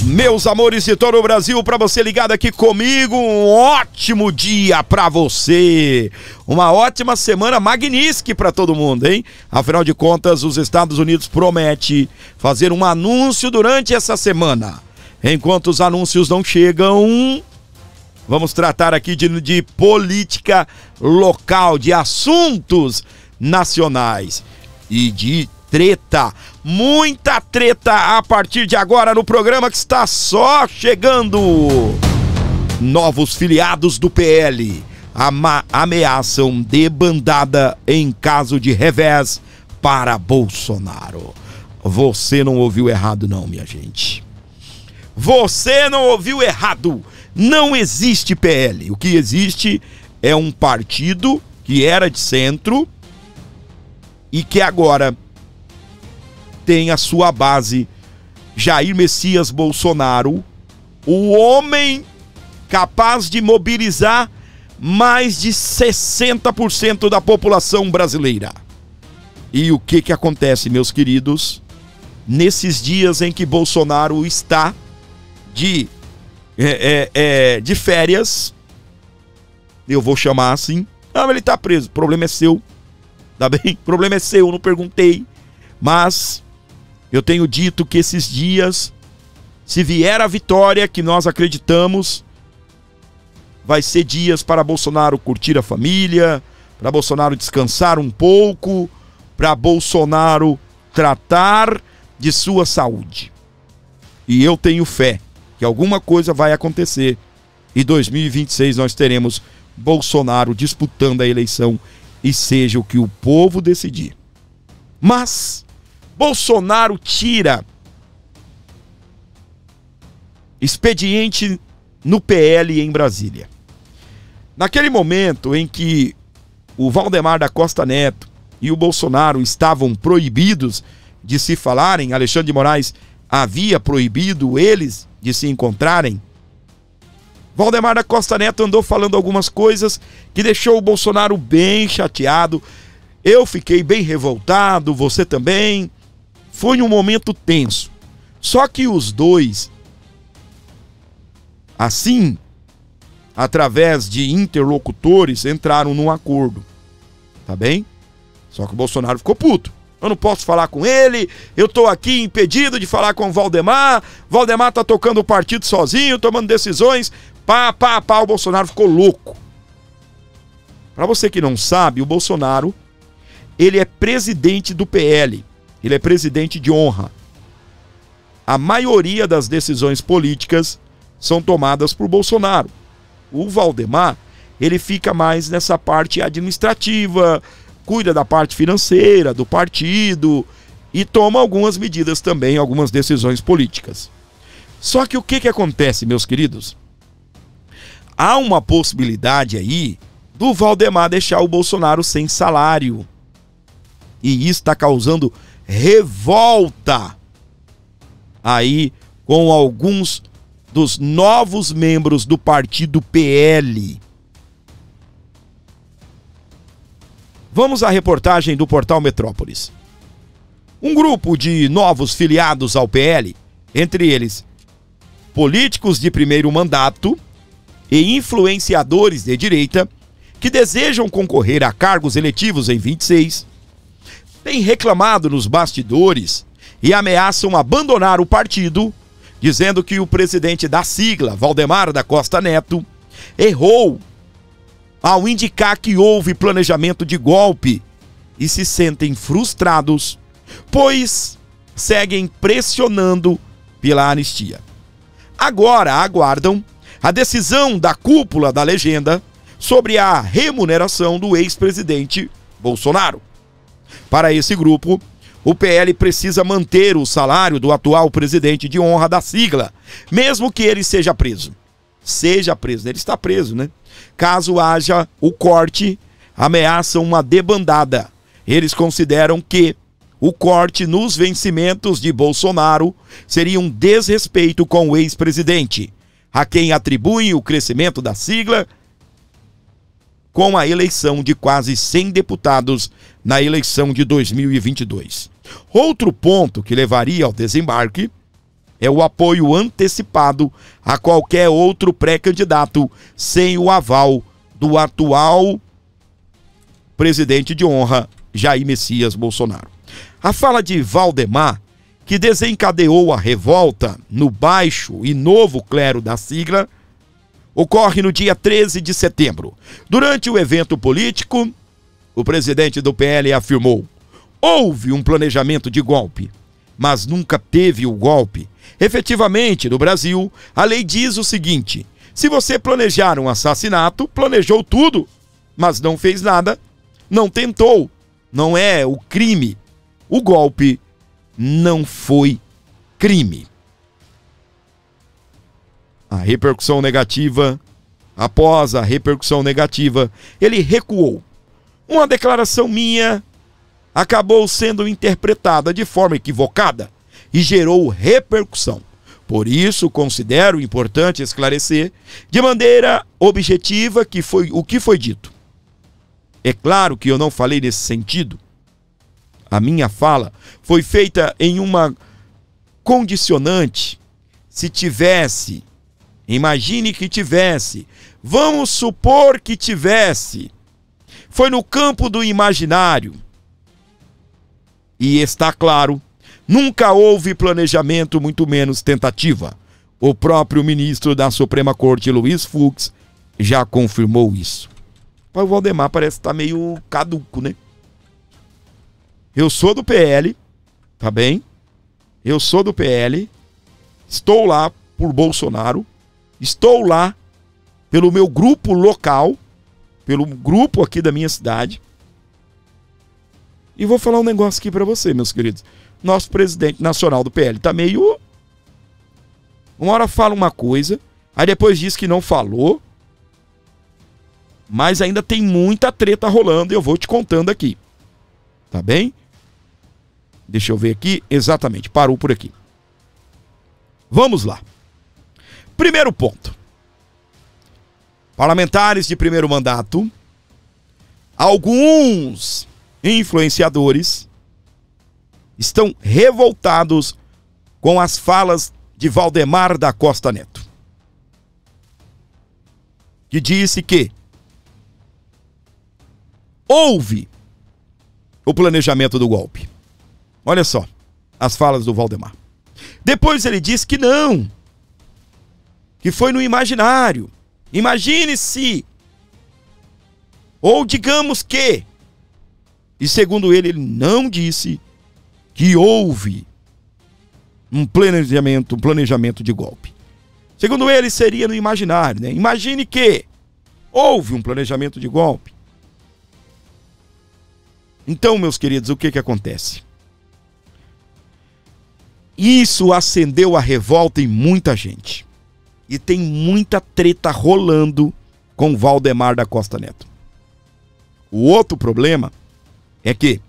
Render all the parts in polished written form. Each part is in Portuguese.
Meus amores de todo o Brasil, para você ligado aqui comigo, um ótimo dia para você. Uma ótima semana magnífica para todo mundo, hein? Afinal de contas, os Estados Unidos prometem fazer um anúncio durante essa semana. Enquanto os anúncios não chegam, vamos tratar aqui de política local, de assuntos nacionais e de treta, muita treta a partir de agora no programa que está só chegando. Novos filiados do PL ameaçam debandada em caso de revés para Bolsonaro. Você não ouviu errado não, minha gente. Você não ouviu errado. Não existe PL. O que existe é um partido que era de centro e que agora tem a sua base Jair Messias Bolsonaro, o homem capaz de mobilizar mais de 60% da população brasileira. E o que acontece, meus queridos? Nesses dias em que Bolsonaro está de férias, eu vou chamar assim, ele tá preso, o problema é seu, tá bem? O problema é seu, eu não perguntei, mas eu tenho dito que esses dias, se vier a vitória que nós acreditamos, vai ser dias para Bolsonaro curtir a família, para Bolsonaro descansar um pouco, para Bolsonaro tratar de sua saúde. E eu tenho fé que alguma coisa vai acontecer e 2026 nós teremos Bolsonaro disputando a eleição e seja o que o povo decidir. Mas Bolsonaro tira expediente no PL em Brasília. Naquele momento em que o Valdemar da Costa Neto e o Bolsonaro estavam proibidos de se falarem, Alexandre de Moraes havia proibido eles de se encontrarem, Valdemar da Costa Neto andou falando algumas coisas que deixou o Bolsonaro bem chateado. Eu fiquei bem revoltado, você também. Foi um momento tenso. Só que os dois, assim, através de interlocutores, entraram num acordo. Tá bem? Só que o Bolsonaro ficou puto. Eu não posso falar com ele, eu tô aqui impedido de falar com o Valdemar. Valdemar tá tocando o partido sozinho, tomando decisões. O Bolsonaro ficou louco. Pra você que não sabe, o Bolsonaro, ele é presidente do PL. Ele é presidente de honra. A maioria das decisões políticas são tomadas por Bolsonaro. O Valdemar, ele fica mais nessa parte administrativa, cuida da parte financeira do partido e toma algumas medidas também, algumas decisões políticas. Só que o que acontece, meus queridos? Há uma possibilidade aí do Valdemar deixar o Bolsonaro sem salário. E isso está causando revolta aí com alguns dos novos membros do partido PL. Vamos à reportagem do Portal Metrópolis. Um grupo de novos filiados ao PL, entre eles políticos de primeiro mandato e influenciadores de direita, que desejam concorrer a cargos eletivos em 26, têm reclamado nos bastidores e ameaçam abandonar o partido, dizendo que o presidente da sigla, Valdemar da Costa Neto, errou ao indicar que houve planejamento de golpe e se sentem frustrados, pois seguem pressionando pela anistia. Agora aguardam a decisão da cúpula da legenda sobre a remuneração do ex-presidente Bolsonaro. Para esse grupo, o PL precisa manter o salário do atual presidente de honra da sigla, mesmo que ele seja preso. Ele está preso, né? Caso haja o corte, ameaçam uma debandada. Eles consideram que o corte nos vencimentos de Bolsonaro seria um desrespeito com o ex-presidente, a quem atribuem o crescimento da sigla com a eleição de quase 100 deputados na eleição de 2022. Outro ponto que levaria ao desembarque é o apoio antecipado a qualquer outro pré-candidato sem o aval do atual presidente de honra, Jair Messias Bolsonaro. A fala de Valdemar, que desencadeou a revolta no baixo e novo clero da sigla, ocorre no dia 13 de setembro. Durante o evento político, o presidente do PL afirmou: houve um planejamento de golpe, mas nunca teve o golpe. Efetivamente, no Brasil, a lei diz o seguinte: se você planejar um assassinato, planejou tudo, mas não fez nada, não tentou, não é o crime. O golpe não foi crime. A repercussão negativa, após a repercussão negativa, ele recuou. Uma declaração minha acabou sendo interpretada de forma equivocada e gerou repercussão. Por isso, considero importante esclarecer de maneira objetiva o que foi dito. É claro que eu não falei nesse sentido. A minha fala foi feita em uma condicionante. Se tivesse, imagine que tivesse, vamos supor que tivesse, foi no campo do imaginário. E está claro, nunca houve planejamento, muito menos tentativa. O próprio ministro da Suprema Corte, Luiz Fux, já confirmou isso. O Valdemar parece estar meio caduco, né? Eu sou do PL, tá bem? Eu sou do PL, estou lá por Bolsonaro, estou lá pelo meu grupo local, pelo grupo aqui da minha cidade. E vou falar um negócio aqui pra você, meus queridos. Nosso presidente nacional do PL tá meio... Uma hora fala uma coisa, aí depois diz que não falou. Mas ainda tem muita treta rolando e eu vou te contando aqui. Tá bem? Deixa eu ver aqui. Exatamente, parou por aqui. Vamos lá. Primeiro ponto. Parlamentares de primeiro mandato, alguns influenciadores estão revoltados com as falas de Valdemar da Costa Neto, que disse que houve o planejamento do golpe. Olha só as falas do Valdemar. Depois ele disse que não, que foi no imaginário. Imagine-se, ou digamos que, e segundo ele não disse que houve um planejamento de golpe. Segundo ele, seria no imaginário, né? Imagine que houve um planejamento de golpe. Então, meus queridos, o que acontece? Isso acendeu a revolta em muita gente. E tem muita treta rolando com Valdemar da Costa Neto. O outro problema é que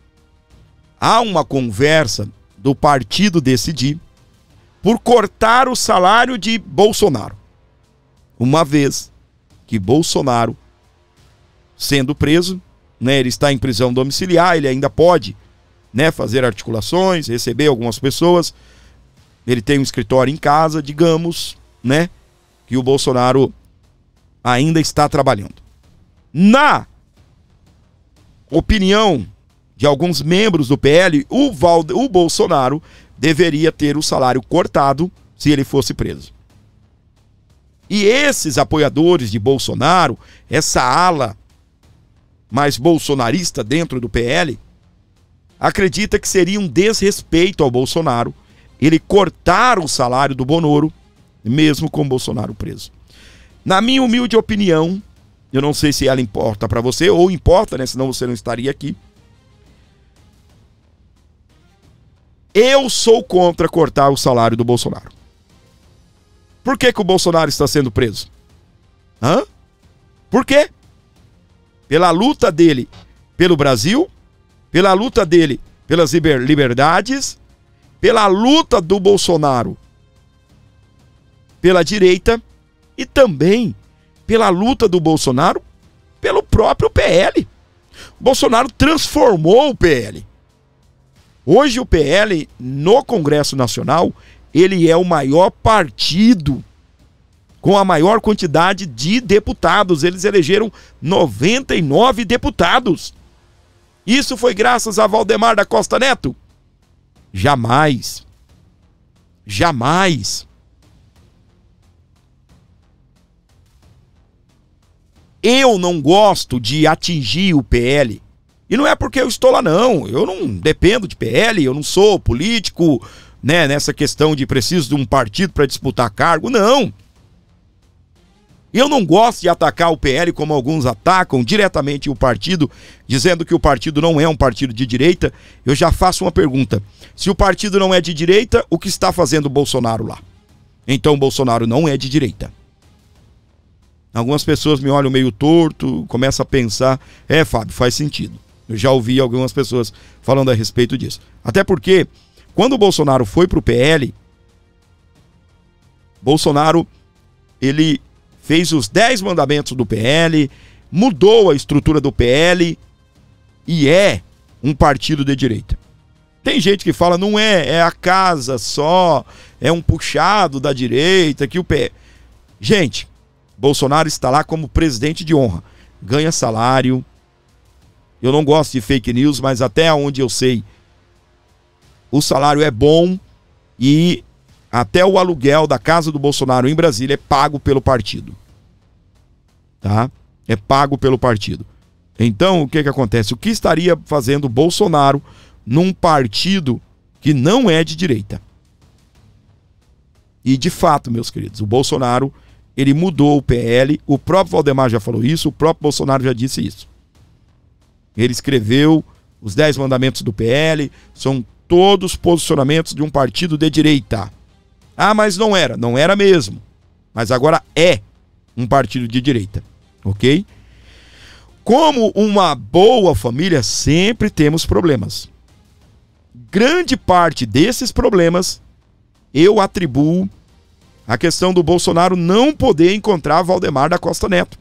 há uma conversa do partido decidir por cortar o salário de Bolsonaro. Uma vez que Bolsonaro, sendo preso, né, ele está em prisão domiciliar, ele ainda pode, né, fazer articulações, receber algumas pessoas. Ele tem um escritório em casa, digamos, né, que o Bolsonaro ainda está trabalhando. Na opinião de alguns membros do PL, o Bolsonaro deveria ter o salário cortado se ele fosse preso. E esses apoiadores de Bolsonaro, essa ala mais bolsonarista dentro do PL, acredita que seria um desrespeito ao Bolsonaro ele cortar o salário do Bonoro, mesmo com Bolsonaro preso. Na minha humilde opinião, eu não sei se ela importa para você, ou importa, né? Senão você não estaria aqui. Eu sou contra cortar o salário do Bolsonaro. Por que o Bolsonaro está sendo preso? Por quê? Pela luta dele pelo Brasil, pela luta dele pelas liberdades, pela luta do Bolsonaro pela direita e também pela luta do Bolsonaro pelo próprio PL. O Bolsonaro transformou o PL. Hoje o PL no Congresso Nacional ele é o maior partido com a maior quantidade de deputados. Eles elegeram 99 deputados. Isso foi graças a Valdemar da Costa Neto? Jamais. Jamais. Eu não gosto de atingir o PL. E não é porque eu estou lá, não. Eu não dependo de PL, eu não sou político, né, nessa questão de preciso de um partido para disputar cargo. Não. Eu não gosto de atacar o PL como alguns atacam diretamente o partido, dizendo que o partido não é um partido de direita. Eu já faço uma pergunta. Se o partido não é de direita, o que está fazendo o Bolsonaro lá? Então o Bolsonaro não é de direita. Algumas pessoas me olham meio torto, começam a pensar, Fábio, faz sentido. Eu já ouvi algumas pessoas falando a respeito disso. Até porque, quando o Bolsonaro foi para o PL, Bolsonaro, ele fez os 10 mandamentos do PL, mudou a estrutura do PL e é um partido de direita. Tem gente que fala, não é a casa só, é um puxado da direita, que o PL... Gente, Bolsonaro está lá como presidente de honra, ganha salário. Eu não gosto de fake news, mas até onde eu sei, o salário é bom e até o aluguel da casa do Bolsonaro em Brasília é pago pelo partido. Tá? É pago pelo partido. Então, o que acontece? O que estaria fazendo o Bolsonaro num partido que não é de direita? E de fato, meus queridos, o Bolsonaro, ele mudou o PL, o próprio Valdemar já falou isso, o próprio Bolsonaro já disse isso. Ele escreveu os 10 mandamentos do PL, são todos posicionamentos de um partido de direita. Ah, mas não era mesmo. Mas agora é um partido de direita, ok? Como uma boa família, sempre temos problemas. Grande parte desses problemas eu atribuo à questão do Bolsonaro não poder encontrar Valdemar da Costa Neto,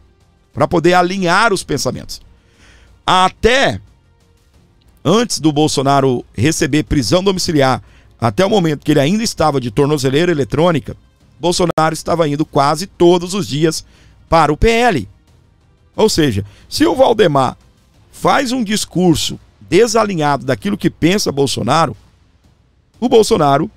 para poder alinhar os pensamentos. Até antes do Bolsonaro receber prisão domiciliar, até o momento que ele ainda estava de tornozeleira eletrônica, Bolsonaro estava indo quase todos os dias para o PL. Ou seja, se o Valdemar faz um discurso desalinhado daquilo que pensa Bolsonaro, o Bolsonaro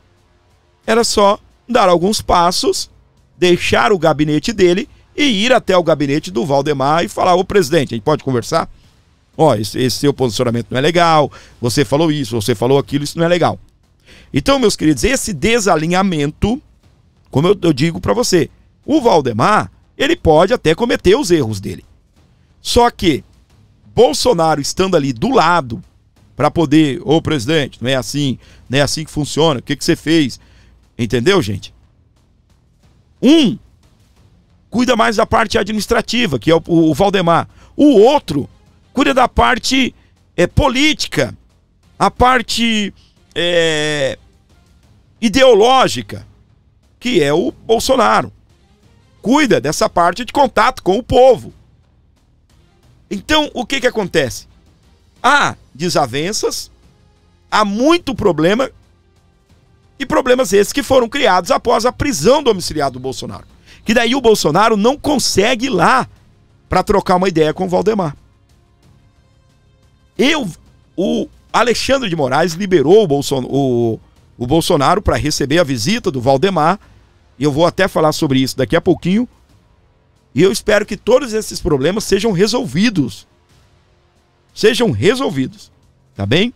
era só dar alguns passos, deixar o gabinete dele e ir até o gabinete do Valdemar e falar, ô presidente, a gente pode conversar? Ó, esse seu posicionamento não é legal, você falou isso, você falou aquilo, isso não é legal. Então, meus queridos, esse desalinhamento, como eu digo para você, o Valdemar, ele pode até cometer os erros dele. Só que Bolsonaro estando ali do lado para poder, ô presidente, não é assim que funciona, o que você fez? Entendeu, gente? Um cuida mais da parte administrativa, que é o Valdemar. O outro cuida da parte política, a parte ideológica, que é o Bolsonaro. Cuida dessa parte de contato com o povo. Então, o que acontece? Há desavenças, há muito problema, e problemas esses que foram criados após a prisão domiciliar do Bolsonaro. Que daí o Bolsonaro não consegue ir lá para trocar uma ideia com o Valdemar. O Alexandre de Moraes liberou o Bolsonaro para receber a visita do Valdemar, e eu vou até falar sobre isso daqui a pouquinho, e eu espero que todos esses problemas sejam resolvidos. Tá bem?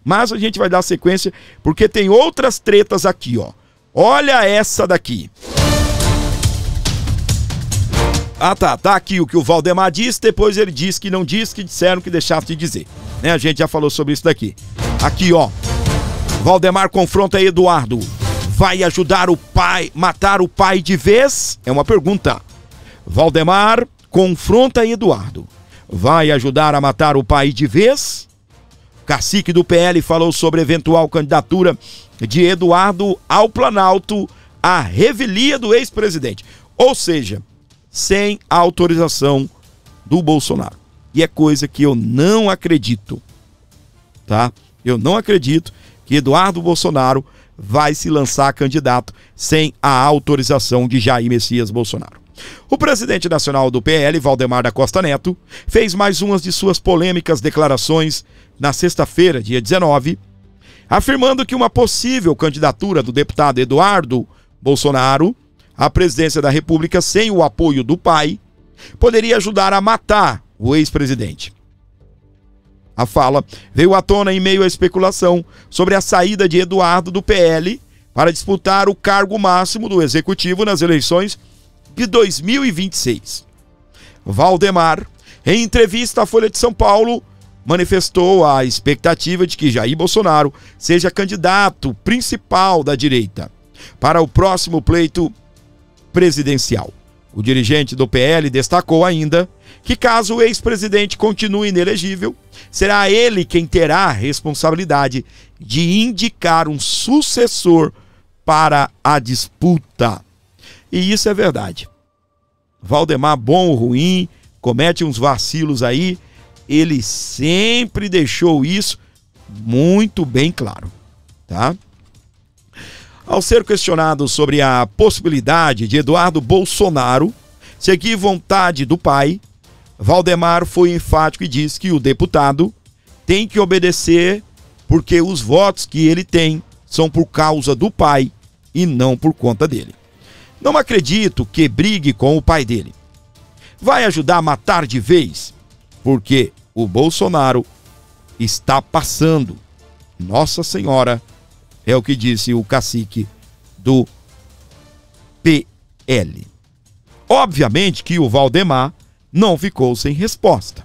Mas a gente vai dar sequência, porque tem outras tretas aqui, ó. Olha essa daqui. Ah, tá aqui o que o Valdemar disse, depois ele disse que não disse, que disseram que deixasse de dizer. Né? A gente já falou sobre isso daqui. Aqui, ó. Valdemar confronta Eduardo. Vai ajudar o pai, matar o pai de vez? É uma pergunta. Valdemar confronta Eduardo. Vai ajudar a matar o pai de vez? Cacique do PL falou sobre eventual candidatura de Eduardo ao Planalto à revelia do ex-presidente. Ou seja, sem a autorização do Bolsonaro. E é coisa que eu não acredito, tá? Eu não acredito que Eduardo Bolsonaro vai se lançar candidato sem a autorização de Jair Messias Bolsonaro. O presidente nacional do PL, Valdemar da Costa Neto, fez mais umas de suas polêmicas declarações na sexta-feira, dia 19, afirmando que uma possível candidatura do deputado Eduardo Bolsonaro à presidência da República sem o apoio do pai poderia ajudar a matar o ex-presidente. A fala veio à tona em meio à especulação sobre a saída de Eduardo do PL para disputar o cargo máximo do Executivo nas eleições de 2026. Valdemar, em entrevista à Folha de São Paulo, manifestou a expectativa de que Jair Bolsonaro seja candidato principal da direita para o próximo pleito presidencial. O dirigente do PL destacou ainda que, caso o ex-presidente continue inelegível, será ele quem terá a responsabilidade de indicar um sucessor para a disputa. E isso é verdade. Valdemar, bom ou ruim, comete uns vacilos aí, ele sempre deixou isso muito bem claro, tá? Ao ser questionado sobre a possibilidade de Eduardo Bolsonaro seguir vontade do pai, Valdemar foi enfático e disse que o deputado tem que obedecer porque os votos que ele tem são por causa do pai e não por conta dele. Não acredito que brigue com o pai dele. Vai ajudar a matar de vez, porque o Bolsonaro está passando. Nossa Senhora, é o que disse o cacique do PL. Obviamente que o Valdemar não ficou sem resposta.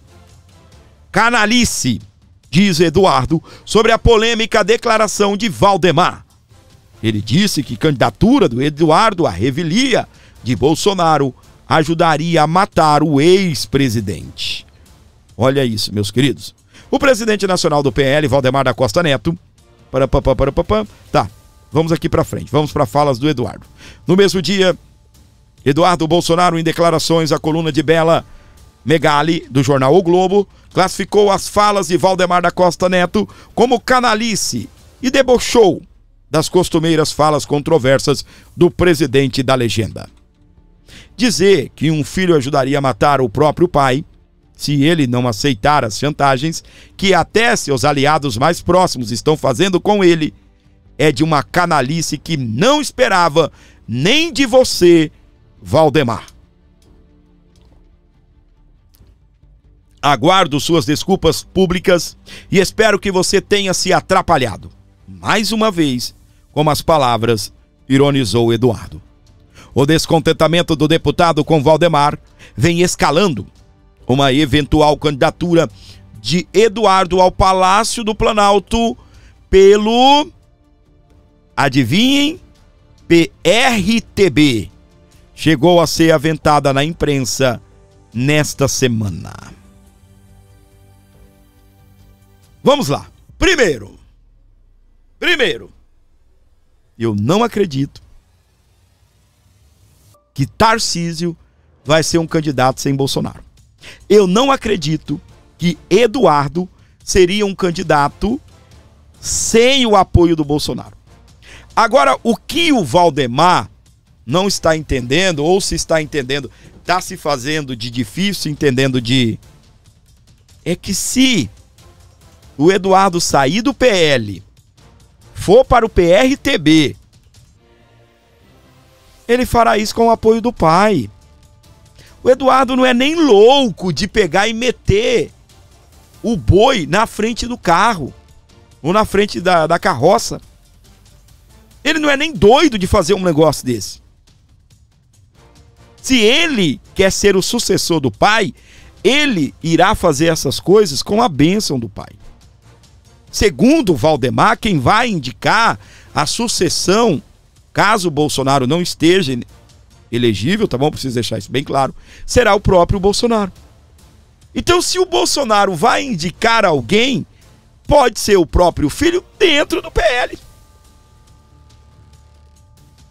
Canalice, diz Eduardo, sobre a polêmica declaração de Valdemar. Ele disse que a candidatura do Eduardo à revelia de Bolsonaro ajudaria a matar o ex-presidente. Olha isso, meus queridos. O presidente nacional do PL, Valdemar da Costa Neto, tá, vamos aqui para frente, vamos para falas do Eduardo. No mesmo dia, Eduardo Bolsonaro, em declarações à coluna de Bela Megali, do jornal O Globo, classificou as falas de Valdemar da Costa Neto como canalice e debochou das costumeiras falas controversas do presidente da legenda. Dizer que um filho ajudaria a matar o próprio pai, se ele não aceitar as chantagens que até seus aliados mais próximos estão fazendo com ele, é de uma canalice que não esperava nem de você, Valdemar. Aguardo suas desculpas públicas e espero que você tenha se atrapalhado. Mais uma vez, como as palavras, ironizou Eduardo. O descontentamento do deputado com Valdemar vem escalando. Uma eventual candidatura de Eduardo ao Palácio do Planalto pelo, adivinhem, PRTB, chegou a ser aventada na imprensa nesta semana. Vamos lá. Primeiro, eu não acredito que Tarcísio vai ser um candidato sem Bolsonaro. Eu não acredito que Eduardo seria um candidato sem o apoio do Bolsonaro. Agora, o que o Valdemar não está entendendo, ou se está entendendo, está se fazendo de difícil, entendendo de... é que se o Eduardo sair do PL, for para o PRTB, ele fará isso com o apoio do pai. O Eduardo não é nem louco de pegar e meter o boi na frente do carro, ou na frente da carroça. Ele não é nem doido de fazer um negócio desse. Se ele quer ser o sucessor do pai, ele irá fazer essas coisas com a bênção do pai. Segundo Valdemar, quem vai indicar a sucessão, caso o Bolsonaro não esteja elegível, tá bom? Preciso deixar isso bem claro, será o próprio Bolsonaro. Então, se o Bolsonaro vai indicar alguém, pode ser o próprio filho dentro do PL.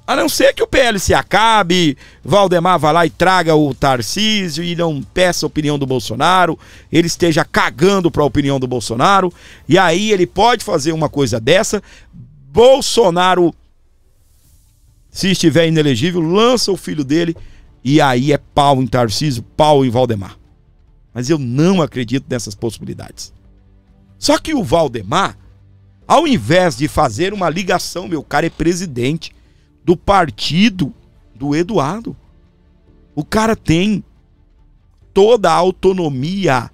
A não ser que o PL se acabe, Valdemar vá lá e traga o Tarcísio e não peça a opinião do Bolsonaro, ele esteja cagando para a opinião do Bolsonaro, e aí ele pode fazer uma coisa dessa Bolsonaro, se estiver inelegível, lança o filho dele e aí é pau em Tarcísio, pau em Valdemar. Mas eu não acredito nessas possibilidades. Só que o Valdemar, ao invés de fazer uma ligação, meu cara é presidente do partido do Eduardo. O cara tem toda a autonomia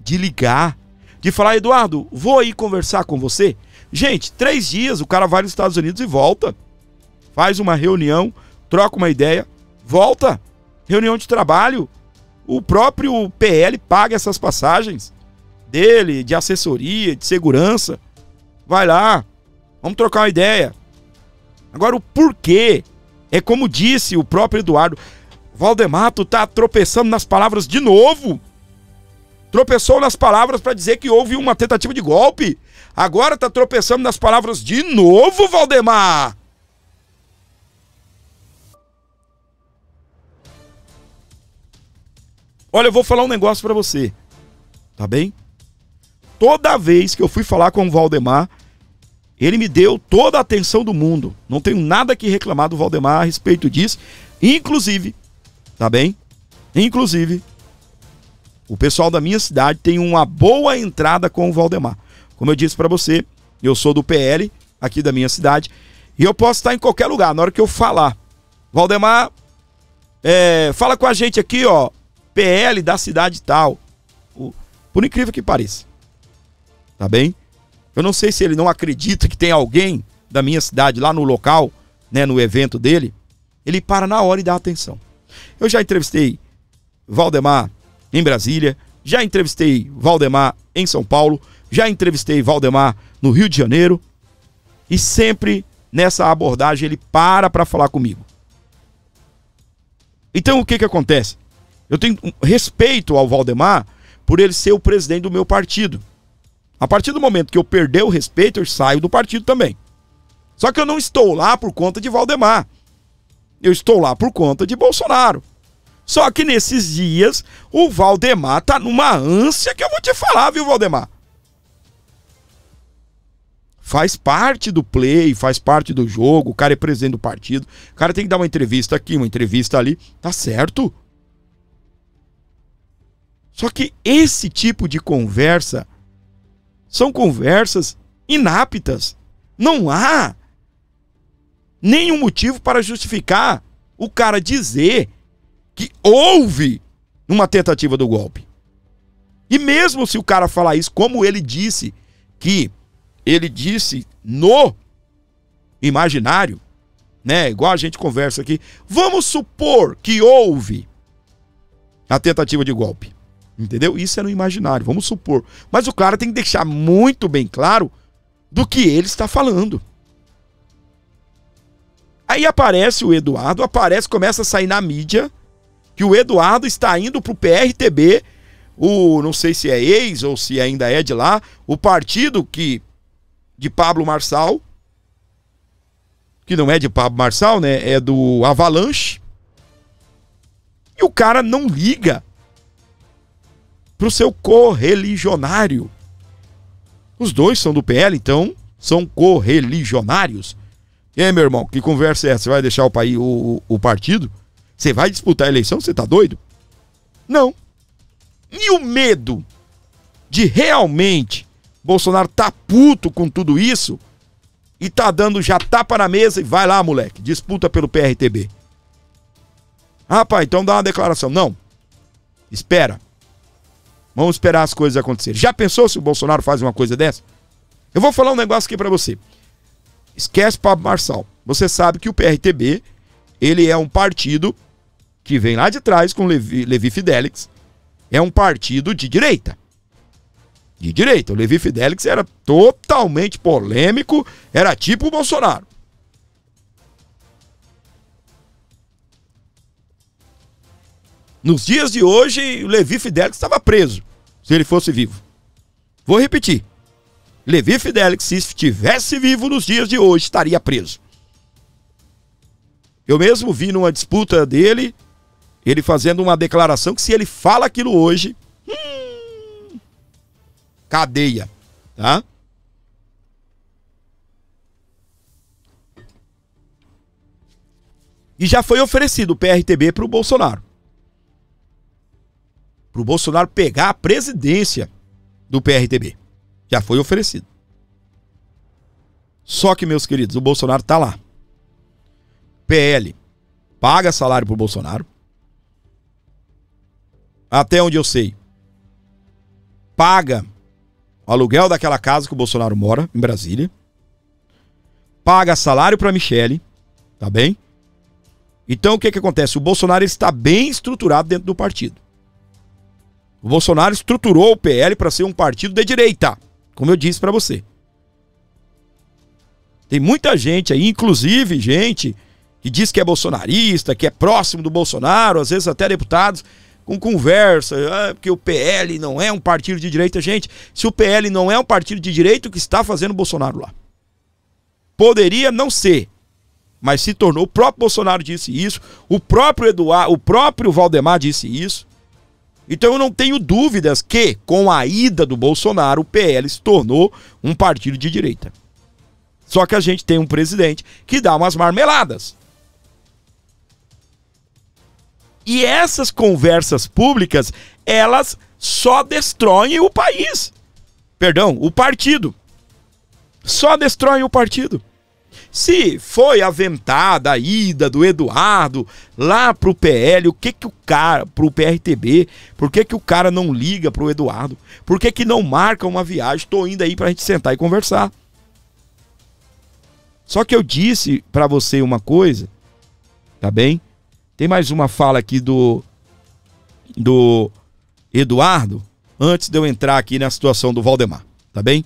de ligar, de falar: Eduardo, vou aí conversar com você. Gente, 3 dias, o cara vai nos Estados Unidos e volta. Faz uma reunião, troca uma ideia, volta. Reunião de trabalho. O próprio PL paga essas passagens dele, de assessoria, de segurança. Vai lá, vamos trocar uma ideia. Agora, o porquê é como disse o próprio Eduardo: Valdemar, tu tá tropeçando nas palavras de novo. Tropeçou nas palavras para dizer que houve uma tentativa de golpe. Agora tá tropeçando nas palavras de novo, Valdemar. Olha, eu vou falar um negócio para você, tá bem? Toda vez que eu fui falar com o Valdemar, ele me deu toda a atenção do mundo. Não tenho nada que reclamar do Valdemar a respeito disso. Inclusive, tá bem? Inclusive, o pessoal da minha cidade tem uma boa entrada com o Valdemar. Como eu disse pra você, eu sou do PL aqui da minha cidade e eu posso estar em qualquer lugar. Na hora que eu falar: Valdemar, fala com a gente aqui, ó, PL da cidade tal. Por incrível que pareça. Tá bem? Eu não sei se ele não acredita que tem alguém da minha cidade lá no local, né, no evento dele. Ele para na hora e dá atenção. Eu já entrevistei Valdemar em Brasília, já entrevistei Valdemar em São Paulo, já entrevistei Valdemar no Rio de Janeiro, e sempre nessa abordagem ele para falar comigo. Então o que acontece? Eu tenho respeito ao Valdemar por ele ser o presidente do meu partido. A partir do momento que eu perder o respeito, eu saio do partido também. Só que eu não estou lá por conta de Valdemar. Eu estou lá por conta de Bolsonaro. Só que nesses dias, o Valdemar tá numa ânsia que eu vou te falar, viu, Valdemar? Faz parte do play, faz parte do jogo, o cara é presidente do partido, o cara tem que dar uma entrevista aqui, uma entrevista ali, tá certo? Só que esse tipo de conversa são conversas inaptas. Não há nenhum motivo para justificar o cara dizer que houve uma tentativa do golpe. E mesmo se o cara falar isso, como ele disse, que ele disse no imaginário, né, igual a gente conversa aqui, vamos supor que houve a tentativa de golpe. Entendeu? Isso é no imaginário, vamos supor. Mas o cara tem que deixar muito bem claro do que ele está falando. Aí aparece o Eduardo, começa a sair na mídia que o Eduardo está indo pro PRTB, não sei se é ex ou se ainda é de lá, o partido de Pablo Marçal, que não é de Pablo Marçal, né? É do Avalanche. E o cara não liga pro seu correligionário. Os dois são do PL, então são correligionários. E aí, meu irmão, que conversa é essa? Você vai deixar o país, o partido? Você vai disputar a eleição? Você tá doido? Não. E o medo de realmente Bolsonaro tá puto com tudo isso e tá dando já tapa na mesa e vai lá, moleque, disputa pelo PRTB. Rapaz, então dá uma declaração. Não. Espera. Vamos esperar as coisas acontecerem. Já pensou se o Bolsonaro faz uma coisa dessa? Eu vou falar um negócio aqui pra você. Esquece Pablo Marçal. Você sabe que o PRTB, ele é um partido que vem lá de trás com Levi Fidelix. É um partido de direita. De direita. O Levi Fidelix era totalmente polêmico, era tipo o Bolsonaro. Nos dias de hoje, o Levi Fidelix estava preso, se ele fosse vivo. Vou repetir. Levi Fidelix, se estivesse vivo nos dias de hoje, estaria preso. Eu mesmo vi numa disputa dele, ele fazendo uma declaração que se ele fala aquilo hoje, cadeia, tá? E já foi oferecido o PRTB para o Bolsonaro. Para o Bolsonaro pegar a presidência do PRTB. Já foi oferecido. Só que, meus queridos, o Bolsonaro tá lá. PL paga salário pro Bolsonaro. Até onde eu sei, paga o aluguel daquela casa que o Bolsonaro mora, em Brasília. Paga salário pra Michele, tá bem? Então o que que acontece? O Bolsonaro está bem estruturado dentro do partido. O Bolsonaro estruturou o PL para ser um partido de direita, como eu disse pra você. Tem muita gente aí, inclusive gente que diz que é bolsonarista, que é próximo do Bolsonaro, às vezes até deputados, com conversa, porque o PL não é um partido de direita. Gente, se o PL não é um partido de direita, o que está fazendo o Bolsonaro lá? Poderia não ser, mas se tornou. O próprio Bolsonaro disse isso, o próprio Valdemar disse isso. Então eu não tenho dúvidas que, com a ida do Bolsonaro, o PL se tornou um partido de direita. Só que a gente tem um presidente que dá umas marmeladas. E essas conversas públicas, elas só destroem o país. Perdão, o partido. Só destroem o partido. Se foi aventada a ida do Eduardo lá pro PL, o que que o cara, pro PRTB, por que que o cara não liga pro Eduardo? Por que que não marca uma viagem? Tô indo aí pra gente sentar e conversar. Só que eu disse pra você uma coisa, tá bem? Tem mais uma fala aqui do Eduardo, antes de eu entrar aqui na situação do Valdemar, tá bem?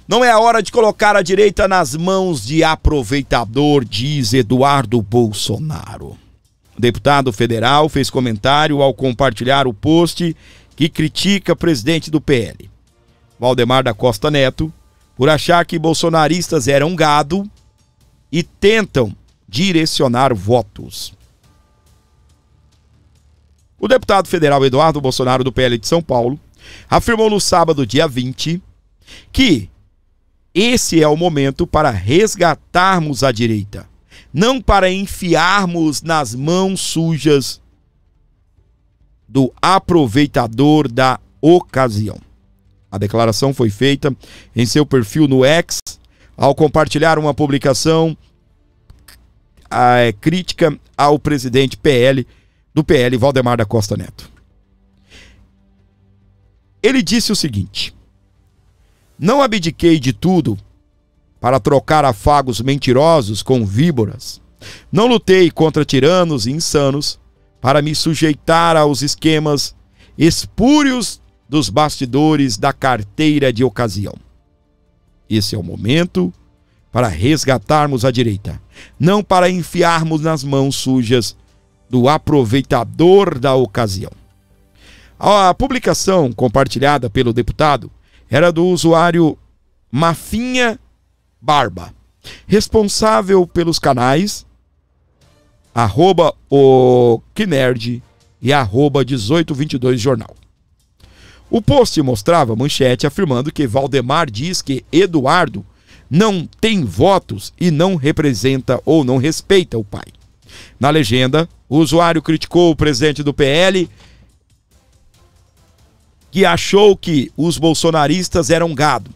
Não é a hora de colocar a direita nas mãos de aproveitador, diz Eduardo Bolsonaro. O deputado federal fez comentário ao compartilhar o post que critica o presidente do PL, Valdemar da Costa Neto, por achar que bolsonaristas eram gado e tentam direcionar votos. O deputado federal Eduardo Bolsonaro, do PL de São Paulo, afirmou no sábado, dia 20, que esse é o momento para resgatarmos a direita, não para enfiarmos nas mãos sujas do aproveitador da ocasião. A declaração foi feita em seu perfil no X, ao compartilhar uma publicação crítica ao presidente do PL, Valdemar da Costa Neto. Ele disse o seguinte: não abdiquei de tudo para trocar afagos mentirosos com víboras. Não lutei contra tiranos e insanos para me sujeitar aos esquemas espúrios dos bastidores da carteira de ocasião. Esse é o momento para resgatarmos a direita, não para enfiarmos nas mãos sujas do aproveitador da ocasião. A publicação compartilhada pelo deputado era do usuário Mafinha Barba, responsável pelos canais @oquinerd e @1822jornal. O post mostrava manchete afirmando que Valdemar diz que Eduardo não tem votos e não representa ou não respeita o pai. Na legenda, o usuário criticou o presidente do PL, que achou que os bolsonaristas eram gado.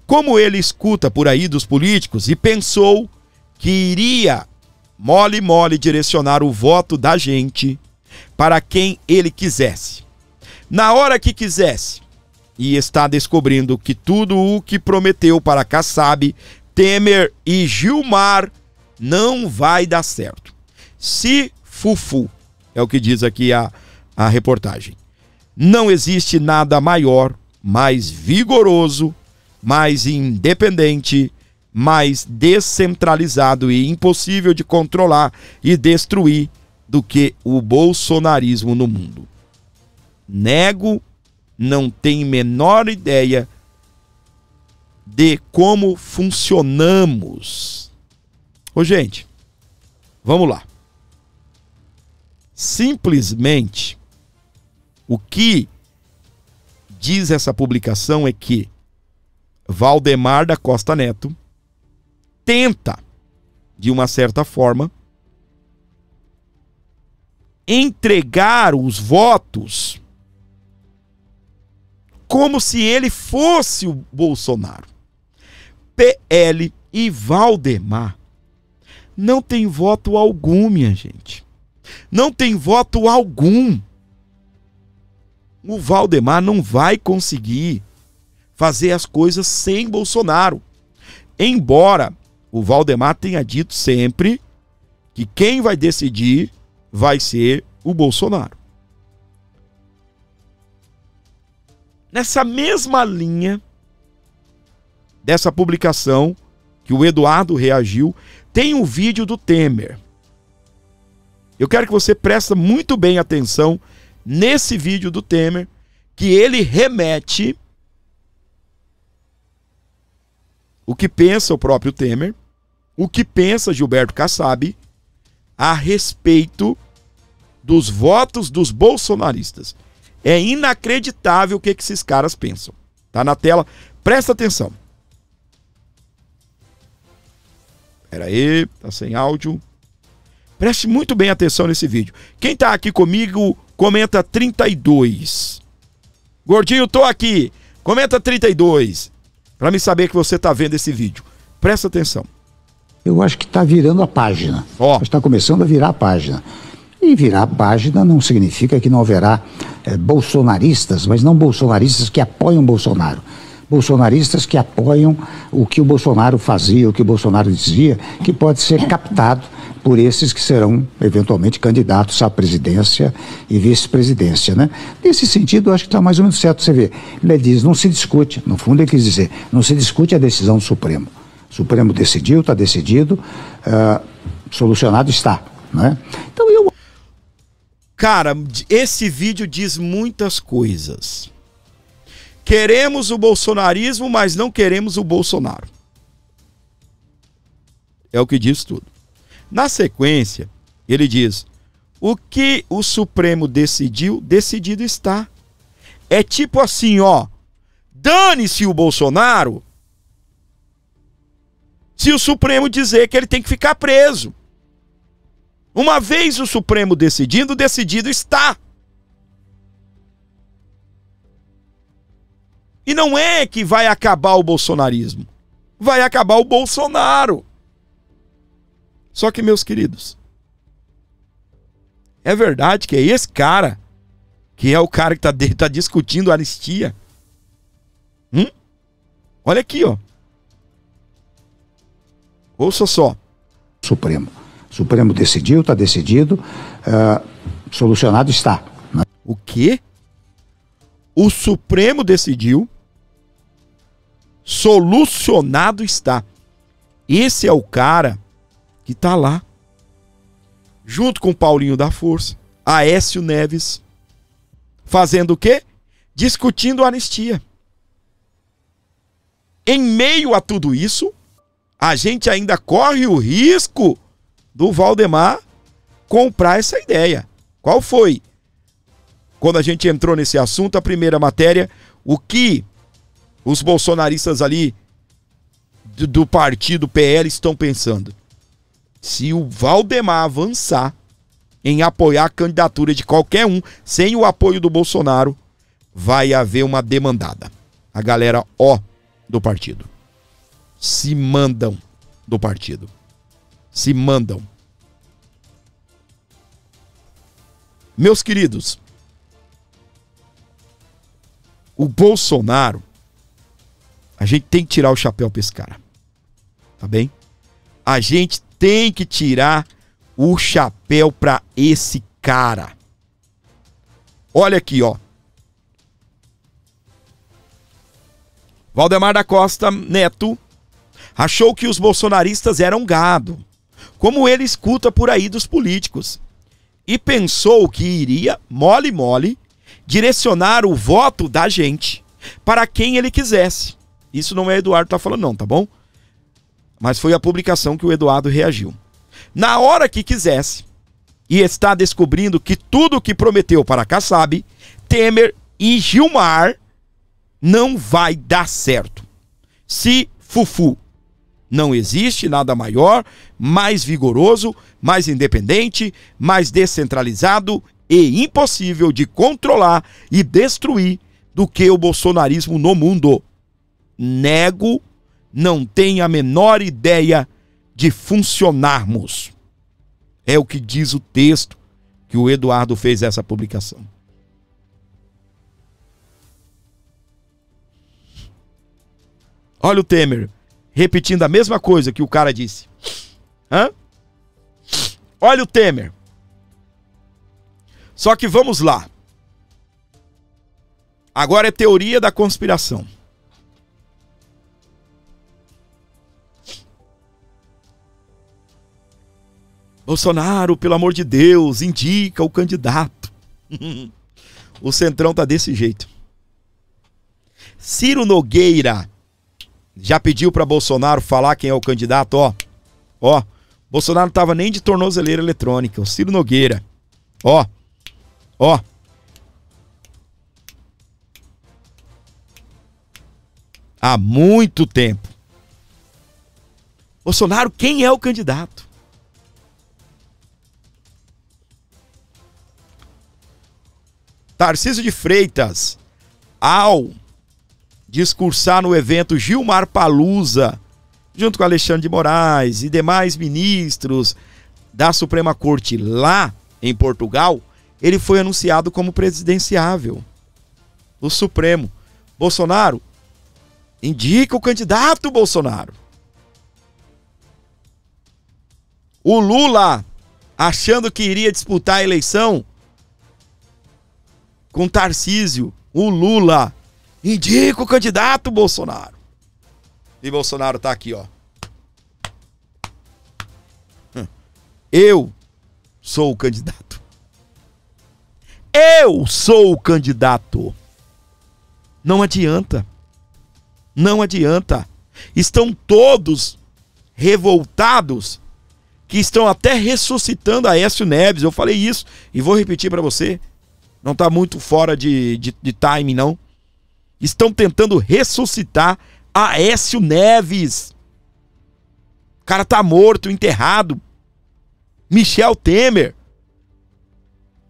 Como ele escuta por aí dos políticos e pensou que iria mole direcionar o voto da gente para quem ele quisesse, na hora que quisesse, e está descobrindo que tudo o que prometeu para Kassab, Temer e Gilmar não vai dar certo. Se fufu, é o que diz aqui a reportagem. Não existe nada maior, mais vigoroso, mais independente, mais descentralizado e impossível de controlar e destruir do que o bolsonarismo no mundo. Nego, não tem menor ideia de como funcionamos. Ô, gente, vamos lá. Simplesmente, o que diz essa publicação é que Valdemar da Costa Neto tenta, de uma certa forma, entregar os votos como se ele fosse o Bolsonaro. PL e Valdemar não tem voto algum, minha gente. Não tem voto algum. O Valdemar não vai conseguir fazer as coisas sem Bolsonaro. Embora o Valdemar tenha dito sempre que quem vai decidir vai ser o Bolsonaro. Nessa mesma linha dessa publicação que o Eduardo reagiu, tem um vídeo do Temer. Eu quero que você preste muito bem atenção nesse vídeo do Temer, que ele remete o que pensa o próprio Temer, o que pensa Gilberto Kassab a respeito dos votos dos bolsonaristas. É inacreditável o que esses caras pensam. Tá na tela, presta atenção. Pera aí, tá sem áudio. Preste muito bem atenção nesse vídeo. Quem tá aqui comigo, comenta 32. Gordinho, tô aqui. Comenta 32. Pra me saber que você tá vendo esse vídeo. Presta atenção. Eu acho que tá virando a página. Está começando a virar a página. E virar a página não significa que não haverá bolsonaristas, mas não bolsonaristas que apoiam Bolsonaro. Bolsonaristas que apoiam o que o Bolsonaro fazia, o que o Bolsonaro dizia, que pode ser captado por esses que serão eventualmente candidatos à presidência e vice-presidência, né? Nesse sentido, eu acho que está mais ou menos certo. Você vê, ele diz, não se discute, no fundo ele quis dizer, não se discute a decisão do Supremo. O Supremo decidiu, está decidido, solucionado está, né? Então eu... Cara, esse vídeo diz muitas coisas. Queremos o bolsonarismo, mas não queremos o Bolsonaro. É o que diz tudo. Na sequência, ele diz: o que o Supremo decidiu, decidido está. É tipo assim, ó, dane-se o Bolsonaro se o Supremo dizer que ele tem que ficar preso. Uma vez o Supremo decidindo, decidido está. E não é que vai acabar o bolsonarismo. Vai acabar o Bolsonaro. Só que, meus queridos, é verdade que é esse cara que é o cara que tá discutindo a anistia. Olha aqui, ó. Ouça só. Supremo decidiu, está decidido, solucionado está. Né? O quê? O Supremo decidiu, solucionado está. Esse é o cara que tá lá, junto com o Paulinho da Força, Aécio Neves, fazendo o quê? Discutindo a anistia. Em meio a tudo isso, a gente ainda corre o risco do Valdemar comprar essa ideia. Qual foi? Quando a gente entrou nesse assunto, a primeira matéria, o que os bolsonaristas ali do partido PL estão pensando? Se o Valdemar avançar em apoiar a candidatura de qualquer um, sem o apoio do Bolsonaro, vai haver uma demandada. A galera do partido se mandam do partido. Se mandam. Meus queridos, o Bolsonaro, a gente tem que tirar o chapéu pra esse cara. Tá bem? A gente tem que tirar o chapéu pra esse cara. Olha aqui, ó. Valdemar da Costa Neto achou que os bolsonaristas eram gado, como ele escuta por aí dos políticos, e pensou que iria, mole, direcionar o voto da gente para quem ele quisesse. Isso não é o Eduardo que tá falando não, tá bom? Mas foi a publicação que o Eduardo reagiu. Na hora que quisesse, e está descobrindo que tudo o que prometeu para Kassab, Temer e Gilmar não vai dar certo. Se Fufu Não existe nada maior, mais vigoroso, mais independente, mais descentralizado e impossível de controlar e destruir do que o bolsonarismo no mundo. Nego, não tenho a menor ideia de funcionarmos. É o que diz o texto que o Eduardo fez essa publicação. Olha o Temer repetindo a mesma coisa que o cara disse. Olha o Temer. Só que vamos lá. Agora é teoria da conspiração. Bolsonaro, pelo amor de Deus, indica o candidato. O Centrão tá desse jeito. Ciro Nogueira já pediu para Bolsonaro falar quem é o candidato, ó. Bolsonaro não tava nem de tornozeleira eletrônica, o Ciro Nogueira. Ó. Há muito tempo. Bolsonaro, quem é o candidato? Tarcísio de Freitas, ao discursar no evento Gilmar Palusa, junto com Alexandre de Moraes e demais ministros da Suprema Corte lá em Portugal, ele foi anunciado como presidenciável. O Supremo. Bolsonaro, indica o candidato, Bolsonaro. O Lula, achando que iria disputar a eleição com Tarcísio, o Lula, indica o candidato, Bolsonaro. E Bolsonaro tá aqui, ó. Eu sou o candidato. Eu sou o candidato. Não adianta. Não adianta. Estão todos revoltados, que estão até ressuscitando Aécio Neves. Eu falei isso e vou repetir para você. Não tá muito fora de timing, não. Estão tentando ressuscitar Aécio Neves. O cara tá morto, enterrado. Michel Temer.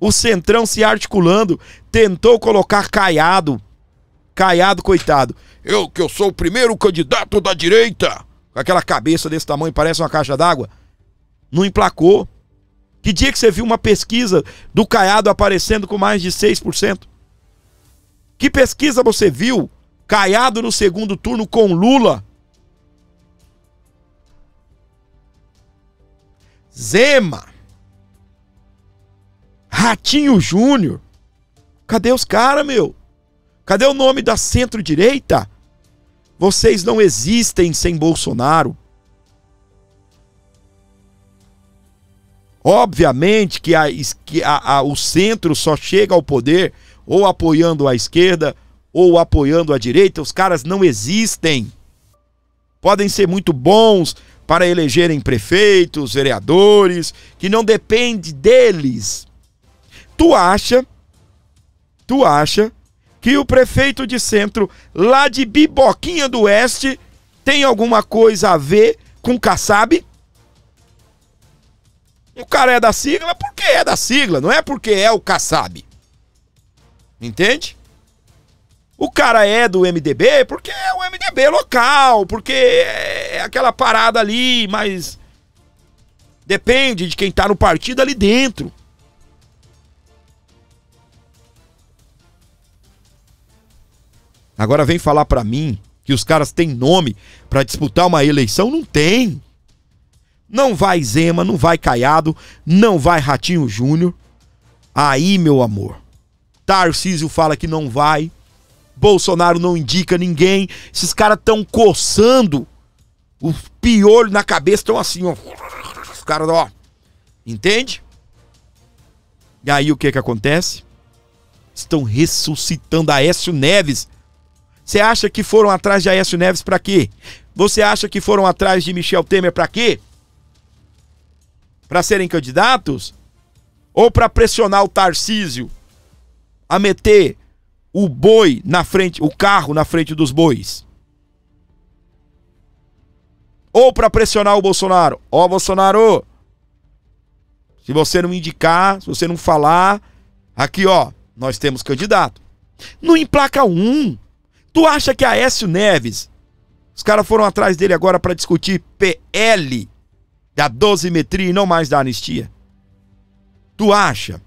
O Centrão se articulando, tentou colocar Caiado. Caiado, coitado. Eu sou o primeiro candidato da direita. Com aquela cabeça desse tamanho, parece uma caixa d'água. Não emplacou. Que dia que você viu uma pesquisa do Caiado aparecendo com mais de 6%? Que pesquisa você viu? Caiado no segundo turno com Lula? Zema. Ratinho Júnior. Cadê os caras, meu? Cadê o nome da centro-direita? Vocês não existem sem Bolsonaro. Obviamente que o centro só chega ao poder ou apoiando a esquerda ou apoiando a direita. Os caras não existem. Podem ser muito bons para elegerem prefeitos, vereadores, que não depende deles. Tu acha que o prefeito de centro lá de Biboquinha do Oeste tem alguma coisa a ver com Kassab? O cara é da sigla porque é da sigla, não é porque é o Kassab. Entende? O cara é do MDB porque é o MDB local, porque é aquela parada ali, mas depende de quem tá no partido ali dentro. Agora vem falar pra mim que os caras têm nome pra disputar uma eleição? Não tem. Não vai Zema, não vai Caiado, não vai Ratinho Júnior. Aí, meu amor, Tarcísio fala que não vai, Bolsonaro não indica ninguém, esses caras estão coçando o piolho na cabeça, estão assim, ó. Os caras, ó, entende? E aí o que acontece? Estão ressuscitando Aécio Neves. Você acha que foram atrás de Aécio Neves pra quê? Você acha que foram atrás de Michel Temer pra quê? Para serem candidatos? Ou para pressionar o Tarcísio a meter o boi na frente, o carro na frente dos bois? Ou para pressionar o Bolsonaro. Ó, Bolsonaro, se você não indicar, se você não falar, aqui ó, nós temos candidato. Não emplaca um. Tu acha que Aécio Neves, os caras foram atrás dele agora para discutir PL da dosimetria e não mais da anistia? Tu acha?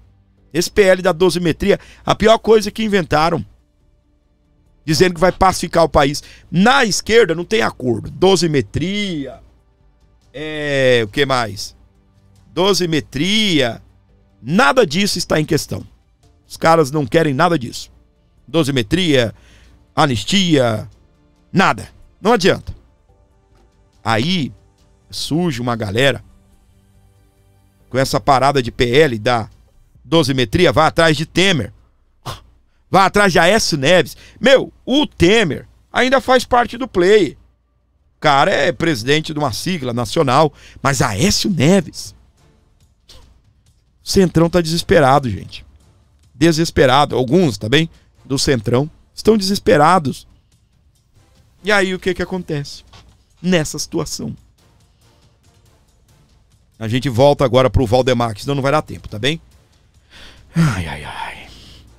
Esse PL da dosimetria, a pior coisa que inventaram. Dizendo que vai pacificar o país. Na esquerda não tem acordo. Dosimetria. O que mais? Dosimetria. Nada disso está em questão. Os caras não querem nada disso. Dosimetria, anistia, nada. Não adianta. Aí surge uma galera com essa parada de PL da dosimetria, vai atrás de Temer. Vai atrás de Aécio Neves. Meu, o Temer ainda faz parte do play. O cara é presidente de uma sigla nacional. Mas Aécio Neves. O Centrão tá desesperado, gente. Desesperado. Alguns, tá bem? Do Centrão estão desesperados. E aí o que que acontece? Nessa situação. A gente volta agora pro Valdemar, que senão não vai dar tempo, tá bem? Ai, ai, ai.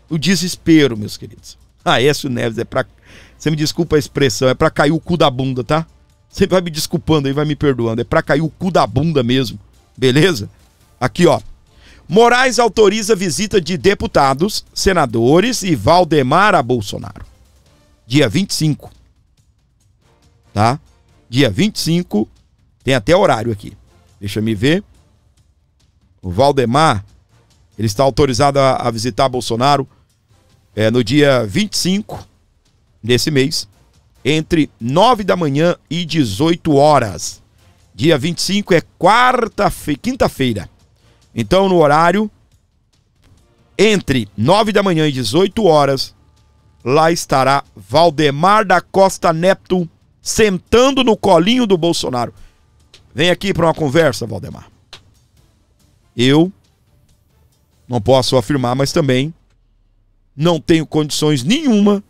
O desespero, meus queridos. Aécio Neves é pra... Você me desculpa a expressão, é pra cair o cu da bunda, tá? Você vai me desculpando aí, vai me perdoando. É pra cair o cu da bunda mesmo. Beleza? Aqui, ó. Moraes autoriza visita de deputados, senadores e Valdemar a Bolsonaro. Dia 25. Tá? Dia 25. Tem até horário aqui. Deixa me ver. O Valdemar, ele está autorizado a visitar Bolsonaro no dia 25 desse mês, entre 9 da manhã e 18 horas. Dia 25 é quinta-feira. Então, no horário, entre 9 da manhã e 18 horas, lá estará Valdemar da Costa Neto sentando no colinho do Bolsonaro. Vem aqui para uma conversa, Valdemar. Eu não posso afirmar, mas também não tenho condições nenhuma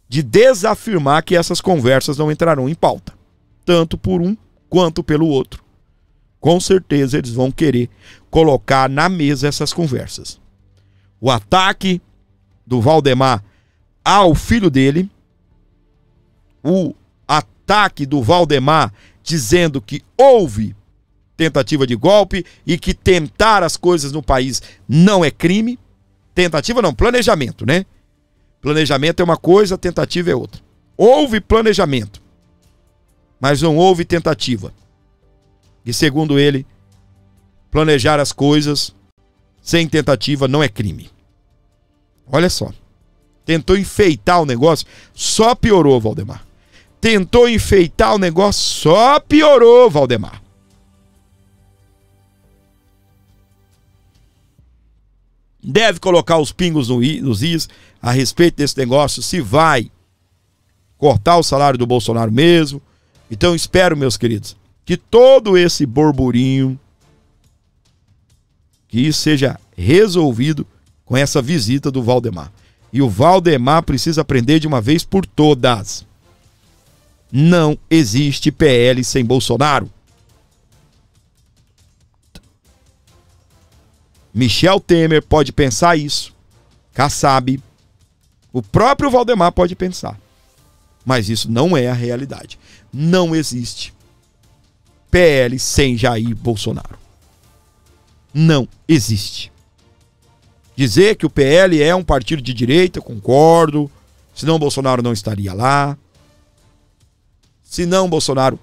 de desafirmar que essas conversas não entrarão em pauta. Tanto por um quanto pelo outro. Com certeza eles vão querer colocar na mesa essas conversas. O ataque do Valdemar ao filho dele, o ataque do Valdemar dizendo que houve tentativa de golpe e que tentar as coisas no país não é crime. Tentativa não, planejamento, né? Planejamento é uma coisa, tentativa é outra. Houve planejamento, mas não houve tentativa. E segundo ele, planejar as coisas sem tentativa não é crime. Olha só. Tentou enfeitar o negócio, só piorou, Valdemar. Tentou enfeitar o negócio, só piorou, Valdemar. Deve colocar os pingos nos is a respeito desse negócio, se vai cortar o salário do Bolsonaro mesmo. Então espero, meus queridos, que todo esse burburinho, que isso seja resolvido com essa visita do Valdemar. E o Valdemar precisa aprender de uma vez por todas. Não existe PL sem Bolsonaro. Michel Temer pode pensar isso. Kassab. O próprio Valdemar pode pensar. Mas isso não é a realidade. Não existe PL sem Jair Bolsonaro. Não existe. Dizer que o PL é um partido de direita, concordo. Senão Bolsonaro não estaria lá. Senão Bolsonaro...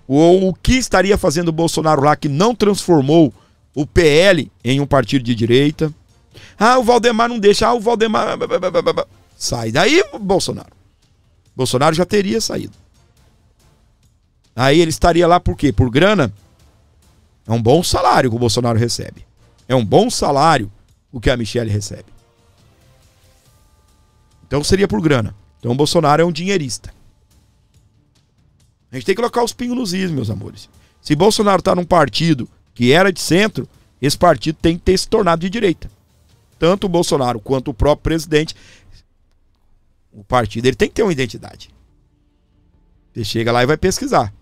Ou o que estaria fazendo o Bolsonaro lá que não transformou o PL em um partido de direita? Ah, o Valdemar não deixa. Ah, o Valdemar... Sai daí, Bolsonaro. Bolsonaro já teria saído. Aí ele estaria lá por quê? Por grana? É um bom salário que o Bolsonaro recebe. É um bom salário o que a Michelle recebe. Então seria por grana. Então o Bolsonaro é um dinheirista. A gente tem que colocar os pingos nos is, meus amores. Se Bolsonaro está num partido que era de centro, esse partido tem que ter se tornado de direita. Tanto o Bolsonaro quanto o próprio presidente, o partido ele tem que ter uma identidade. Você chega lá e vai pesquisar.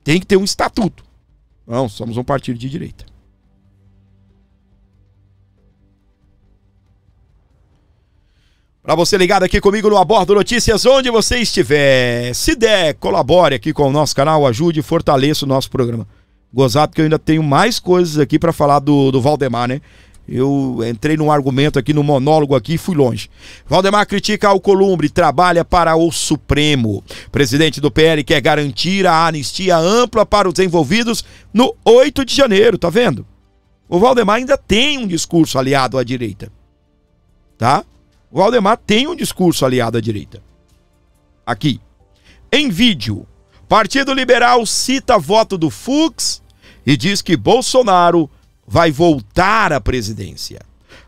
tem que ter um estatuto. Não, somos um partido de direita. Para você ligado aqui comigo no Abordo Notícias, onde você estiver, se der, colabore aqui com o nosso canal, ajude e fortaleça o nosso programa. Gozado que eu ainda tenho mais coisas aqui para falar do Valdemar, né? Eu entrei num argumento aqui, no monólogo aqui e fui longe. Valdemar critica Alcolumbre, trabalha para o Supremo. Presidente do PL quer garantir a anistia ampla para os envolvidos no 8 de janeiro, tá vendo? O Valdemar ainda tem um discurso aliado à direita, tá? O Valdemar tem um discurso aliado à direita. Aqui, em vídeo, Partido Liberal cita voto do Fux e diz que Bolsonaro vai voltar à presidência.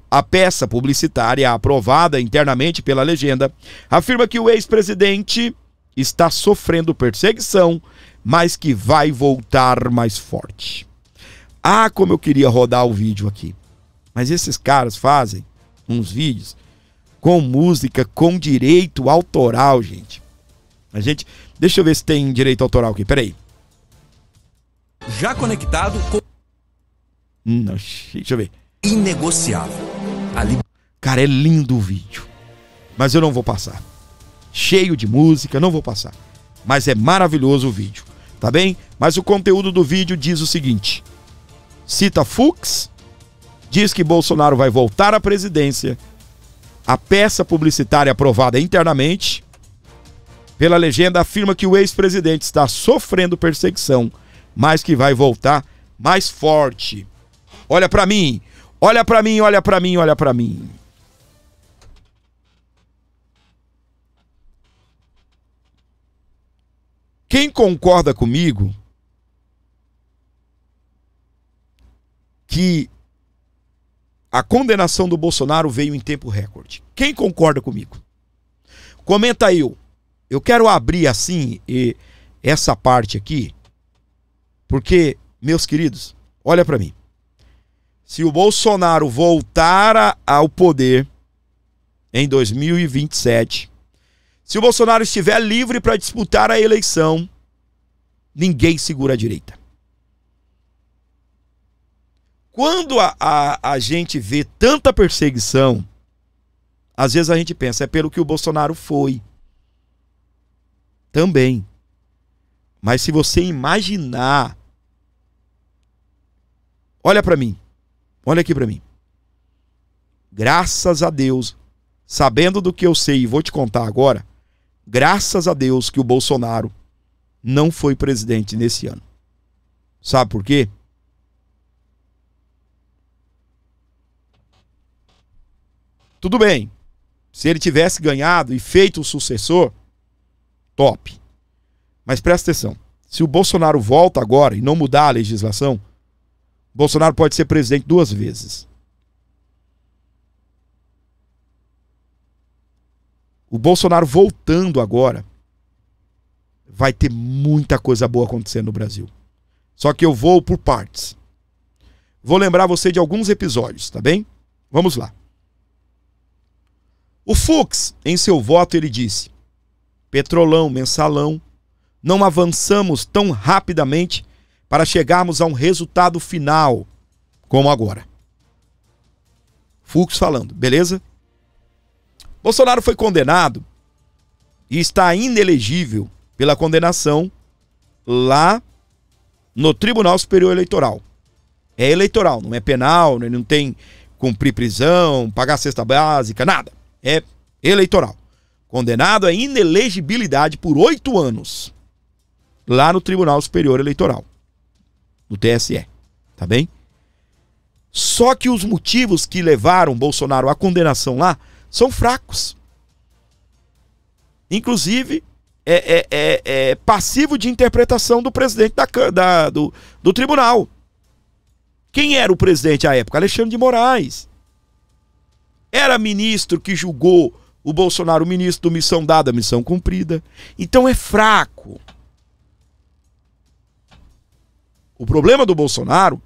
A peça publicitária, aprovada internamente pela legenda, afirma que o ex-presidente está sofrendo perseguição, mas que vai voltar mais forte. Ah, como eu queria rodar o vídeo aqui. Mas esses caras fazem uns vídeos com música, com direito autoral, gente. Deixa eu ver se tem direito autoral aqui, peraí. Já conectado com... Não, deixa eu ver. Inegociável. Cara, é lindo o vídeo. Mas eu não vou passar. Cheio de música, não vou passar. Mas é maravilhoso o vídeo, tá bem? Mas o conteúdo do vídeo diz o seguinte. Cita Fux, diz que Bolsonaro vai voltar à presidência. A peça publicitária aprovada internamente pela legenda afirma que o ex-presidente está sofrendo perseguição, mas que vai voltar mais forte. Olha pra mim, olha pra mim, olha pra mim, olha pra mim. Quem concorda comigo que a condenação do Bolsonaro veio em tempo recorde? Quem concorda comigo? Comenta aí. Eu quero abrir assim essa parte aqui, porque, meus queridos, olha pra mim. Se o Bolsonaro voltar ao poder em 2027, se o Bolsonaro estiver livre para disputar a eleição, ninguém segura a direita. Quando a gente vê tanta perseguição, às vezes a gente pensa, é pelo que o Bolsonaro foi. Também. Mas se você imaginar... Olha pra mim. Olha aqui pra mim. Graças a Deus, sabendo do que eu sei e vou te contar agora, graças a Deus que o Bolsonaro não foi presidente nesse ano. Sabe por quê? Tudo bem. Se ele tivesse ganhado e feito o sucessor, top. Mas presta atenção. Se o Bolsonaro volta agora e não mudar a legislação, Bolsonaro pode ser presidente 2 vezes. O Bolsonaro voltando agora, vai ter muita coisa boa acontecendo no Brasil. Só que eu vou por partes. Vou lembrar você de alguns episódios, tá bem? Vamos lá. O Fux, em seu voto, ele disse: Petrolão, mensalão, não avançamos tão rapidamente para chegarmos a um resultado final como agora. Fux falando, beleza? Bolsonaro foi condenado e está inelegível pela condenação lá no Tribunal Superior Eleitoral. É eleitoral, não é penal, não tem cumprir prisão, pagar cesta básica, nada. É eleitoral. Condenado à inelegibilidade por 8 anos lá no Tribunal Superior Eleitoral, no TSE, tá bem? Só que os motivos que levaram Bolsonaro à condenação lá são fracos. Inclusive, é passivo de interpretação do presidente do tribunal. Quem era o presidente à época? Alexandre de Moraes. Era ministro que julgou o Bolsonaro, ministro do missão dada, missão cumprida. Então é fraco. O problema do Bolsonaro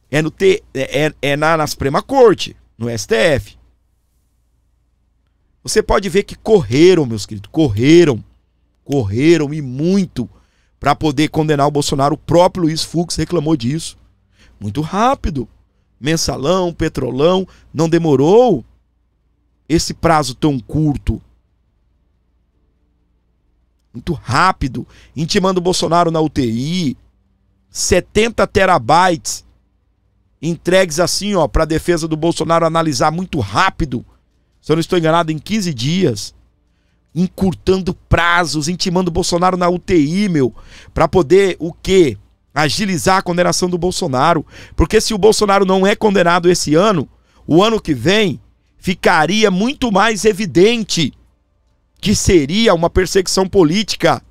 é na Suprema Corte, no STF. Você pode ver que correram, meus queridos, correram e muito para poder condenar o Bolsonaro. O próprio Luiz Fux reclamou disso. Muito rápido. Mensalão, Petrolão, não demorou esse prazo tão curto. Muito rápido. Intimando o Bolsonaro na UTI. 70 terabytes entregues assim, ó, para a defesa do Bolsonaro analisar muito rápido. Se eu não estou enganado, em 15 dias. Encurtando prazos, intimando o Bolsonaro na UTI, para poder o quê? Agilizar a condenação do Bolsonaro. Porque se o Bolsonaro não é condenado esse ano, o ano que vem ficaria muito mais evidente que seria uma perseguição política.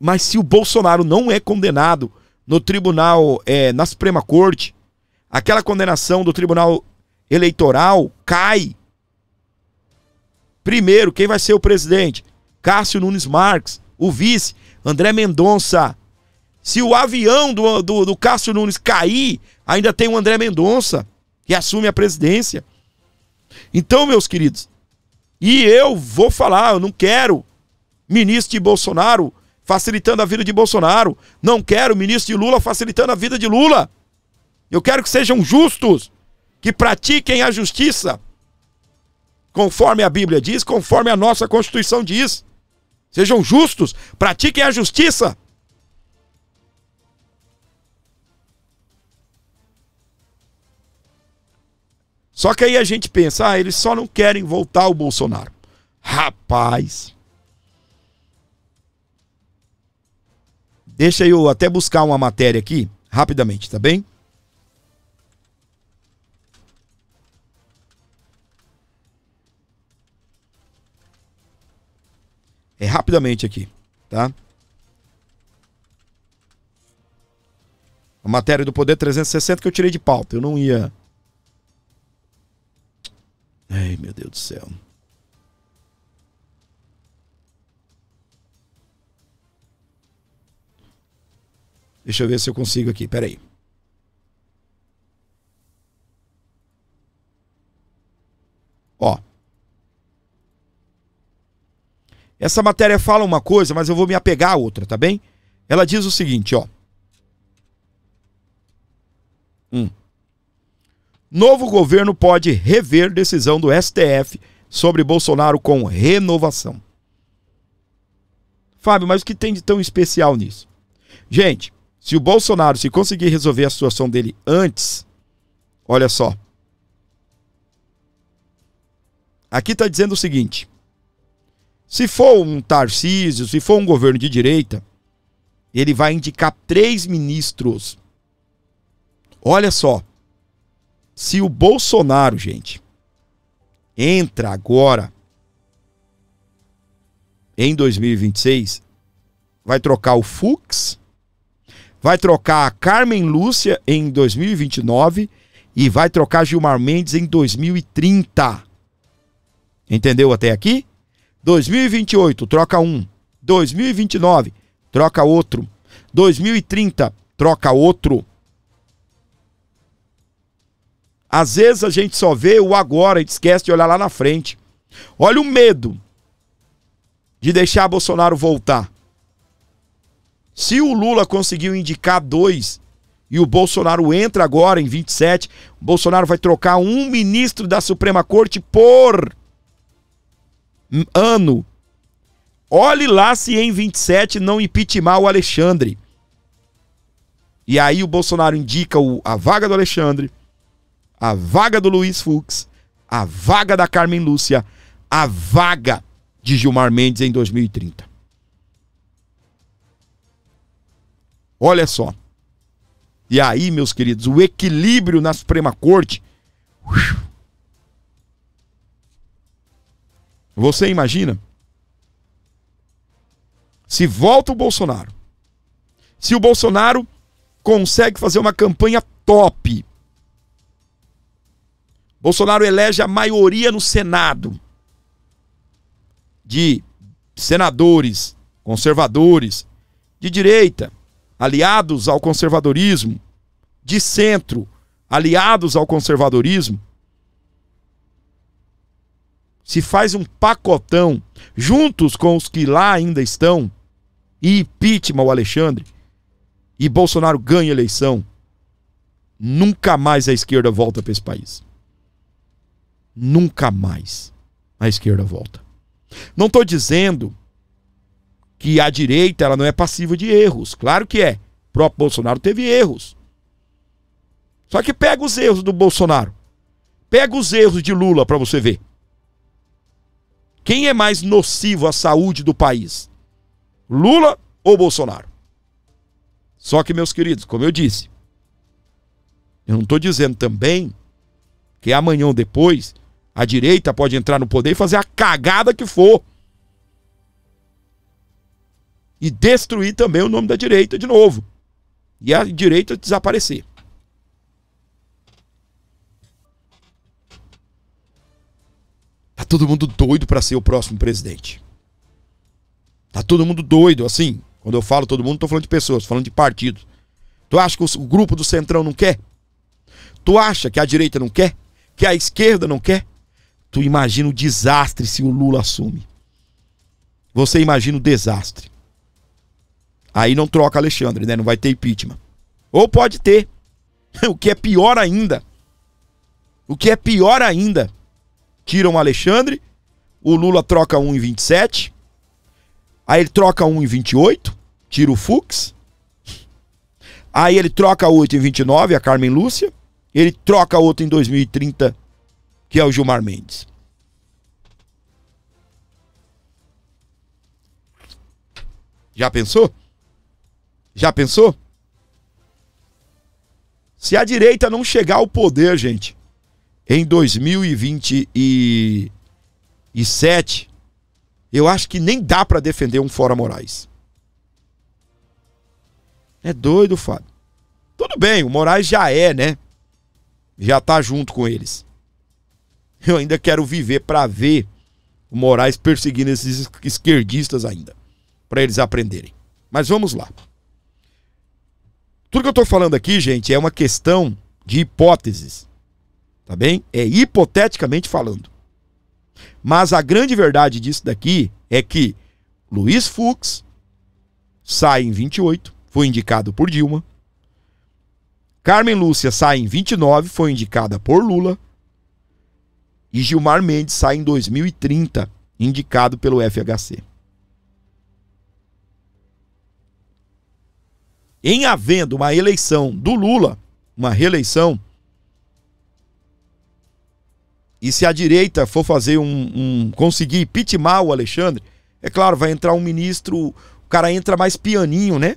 Mas se o Bolsonaro não é condenado no tribunal, na Suprema Corte, aquela condenação do Tribunal Eleitoral cai. Primeiro, quem vai ser o presidente? Cássio Nunes Marques. O vice, André Mendonça. Se o avião do Cássio Nunes cair, ainda tem o André Mendonça, que assume a presidência. Então, meus queridos, e eu vou falar, eu não quero ministro de Bolsonaro facilitando a vida de Bolsonaro. Não quero ministro de Lula facilitando a vida de Lula. Eu quero que sejam justos, que pratiquem a justiça, conforme a Bíblia diz, conforme a nossa Constituição diz. Sejam justos, pratiquem a justiça. Só que aí a gente pensa, eles só não querem voltar ao Bolsonaro. Rapaz. Deixa eu até buscar uma matéria aqui, rapidamente, tá bem? É rapidamente aqui, tá? A matéria do Poder 360 que eu tirei de pauta. Eu não ia... Ai, meu Deus do céu. Deixa eu ver se eu consigo aqui, peraí. Ó. Essa matéria fala uma coisa, mas eu vou me apegar a outra, tá bem? Ela diz o seguinte, ó. Novo governo pode rever decisão do STF sobre Bolsonaro com renovação. Fábio, mas o que tem de tão especial nisso? Gente, se o Bolsonaro, se conseguir resolver a situação dele antes, olha só. Aqui está dizendo o seguinte. Se for um Tarcísio, se for um governo de direita, ele vai indicar 3 ministros. Olha só. Se o Bolsonaro, gente, entra agora em 2026, vai trocar o Fux, vai trocar a Carmen Lúcia em 2029 e vai trocar Gilmar Mendes em 2030. Entendeu até aqui? 2028, troca um. 2029, troca outro. 2030, troca outro. Às vezes a gente só vê o agora e esquece de olhar lá na frente. Olha o medo de deixar Bolsonaro voltar. Se o Lula conseguiu indicar 2 e o Bolsonaro entra agora em 27, o Bolsonaro vai trocar um ministro da Suprema Corte por ano. Olhe lá se em 27 não impeachment o Alexandre. E aí o Bolsonaro indica a vaga do Alexandre, a vaga do Luiz Fux, a vaga da Carmen Lúcia, a vaga de Gilmar Mendes em 2030. Olha só. E aí, meus queridos, o equilíbrio na Suprema Corte. Você imagina? Se volta o Bolsonaro. Se o Bolsonaro consegue fazer uma campanha top. Bolsonaro elege a maioria no Senado de senadores, conservadores, de direita, aliados ao conservadorismo, de centro, aliados ao conservadorismo. se faz um pacotão juntos com os que lá ainda estão e impeachment o Alexandre e Bolsonaro ganha a eleição, nunca mais a esquerda volta para esse país. Nunca mais a esquerda volta. Não estou dizendo que a direita ela não é passiva de erros. Claro que é. O próprio Bolsonaro teve erros. Só que pega os erros do Bolsonaro. Pega os erros de Lula para você ver. Quem é mais nocivo à saúde do país? Lula ou Bolsonaro? Só que, meus queridos, como eu disse, eu não estou dizendo também que amanhã ou depois a direita pode entrar no poder e fazer a cagada que for. E destruir também o nome da direita de novo. E a direita desaparecer. Tá todo mundo doido para ser o próximo presidente. Tá todo mundo doido, assim. Quando eu falo todo mundo, não tô falando de pessoas, tô falando de partidos. Tu acha que o grupo do Centrão não quer? Tu acha que a direita não quer? Que a esquerda não quer? Tu imagina o desastre se o Lula assume. Você imagina o desastre. Aí não troca Alexandre, né? Não vai ter impeachment. Ou pode ter. O que é pior ainda. O que é pior ainda. Tiram o Alexandre, o Lula troca um em 27, aí ele troca um em 28, tira o Fux, aí ele troca outro em 29, a Carmen Lúcia, ele troca outro em 2030, que é o Gilmar Mendes. Já pensou? Já pensou? Se a direita não chegar ao poder, gente, em 2027, eu acho que nem dá para defender um Fora Moraes. É doido, Fábio. Tudo bem, o Moraes já é, né? Já tá junto com eles. Eu ainda quero viver para ver o Moraes perseguindo esses esquerdistas ainda, para eles aprenderem. Mas vamos lá. Tudo que eu tô falando aqui, gente, é uma questão de hipóteses. Tá bem? É hipoteticamente falando. Mas a grande verdade disso daqui é que Luiz Fux sai em 28, foi indicado por Dilma. Carmen Lúcia sai em 29, foi indicada por Lula. E Gilmar Mendes sai em 2030, indicado pelo FHC. Em havendo uma eleição do Lula, uma reeleição, e se a direita for fazer conseguir impeachment o Alexandre, é claro, vai entrar um ministro, o cara entra mais pianinho, né?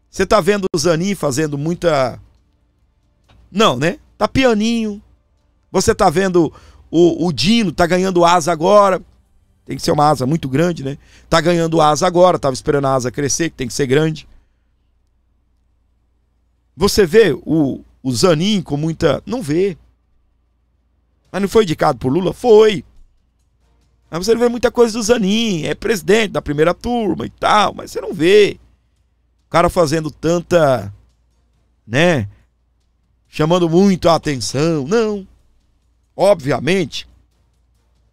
Você tá vendo o Zanin fazendo muita... Não, né? Tá pianinho. Você tá vendo o Dino, tá ganhando asa agora. Tem que ser uma asa muito grande, né? Tá ganhando asa agora, tava esperando a asa crescer, que tem que ser grande. Você vê o Zanin com muita... Não vê. Mas não foi indicado por Lula? Foi. Mas você não vê muita coisa do Zanin. É presidente da primeira turma e tal. Mas você não vê. O cara fazendo tanta... né? Chamando muito a atenção. Não. Obviamente,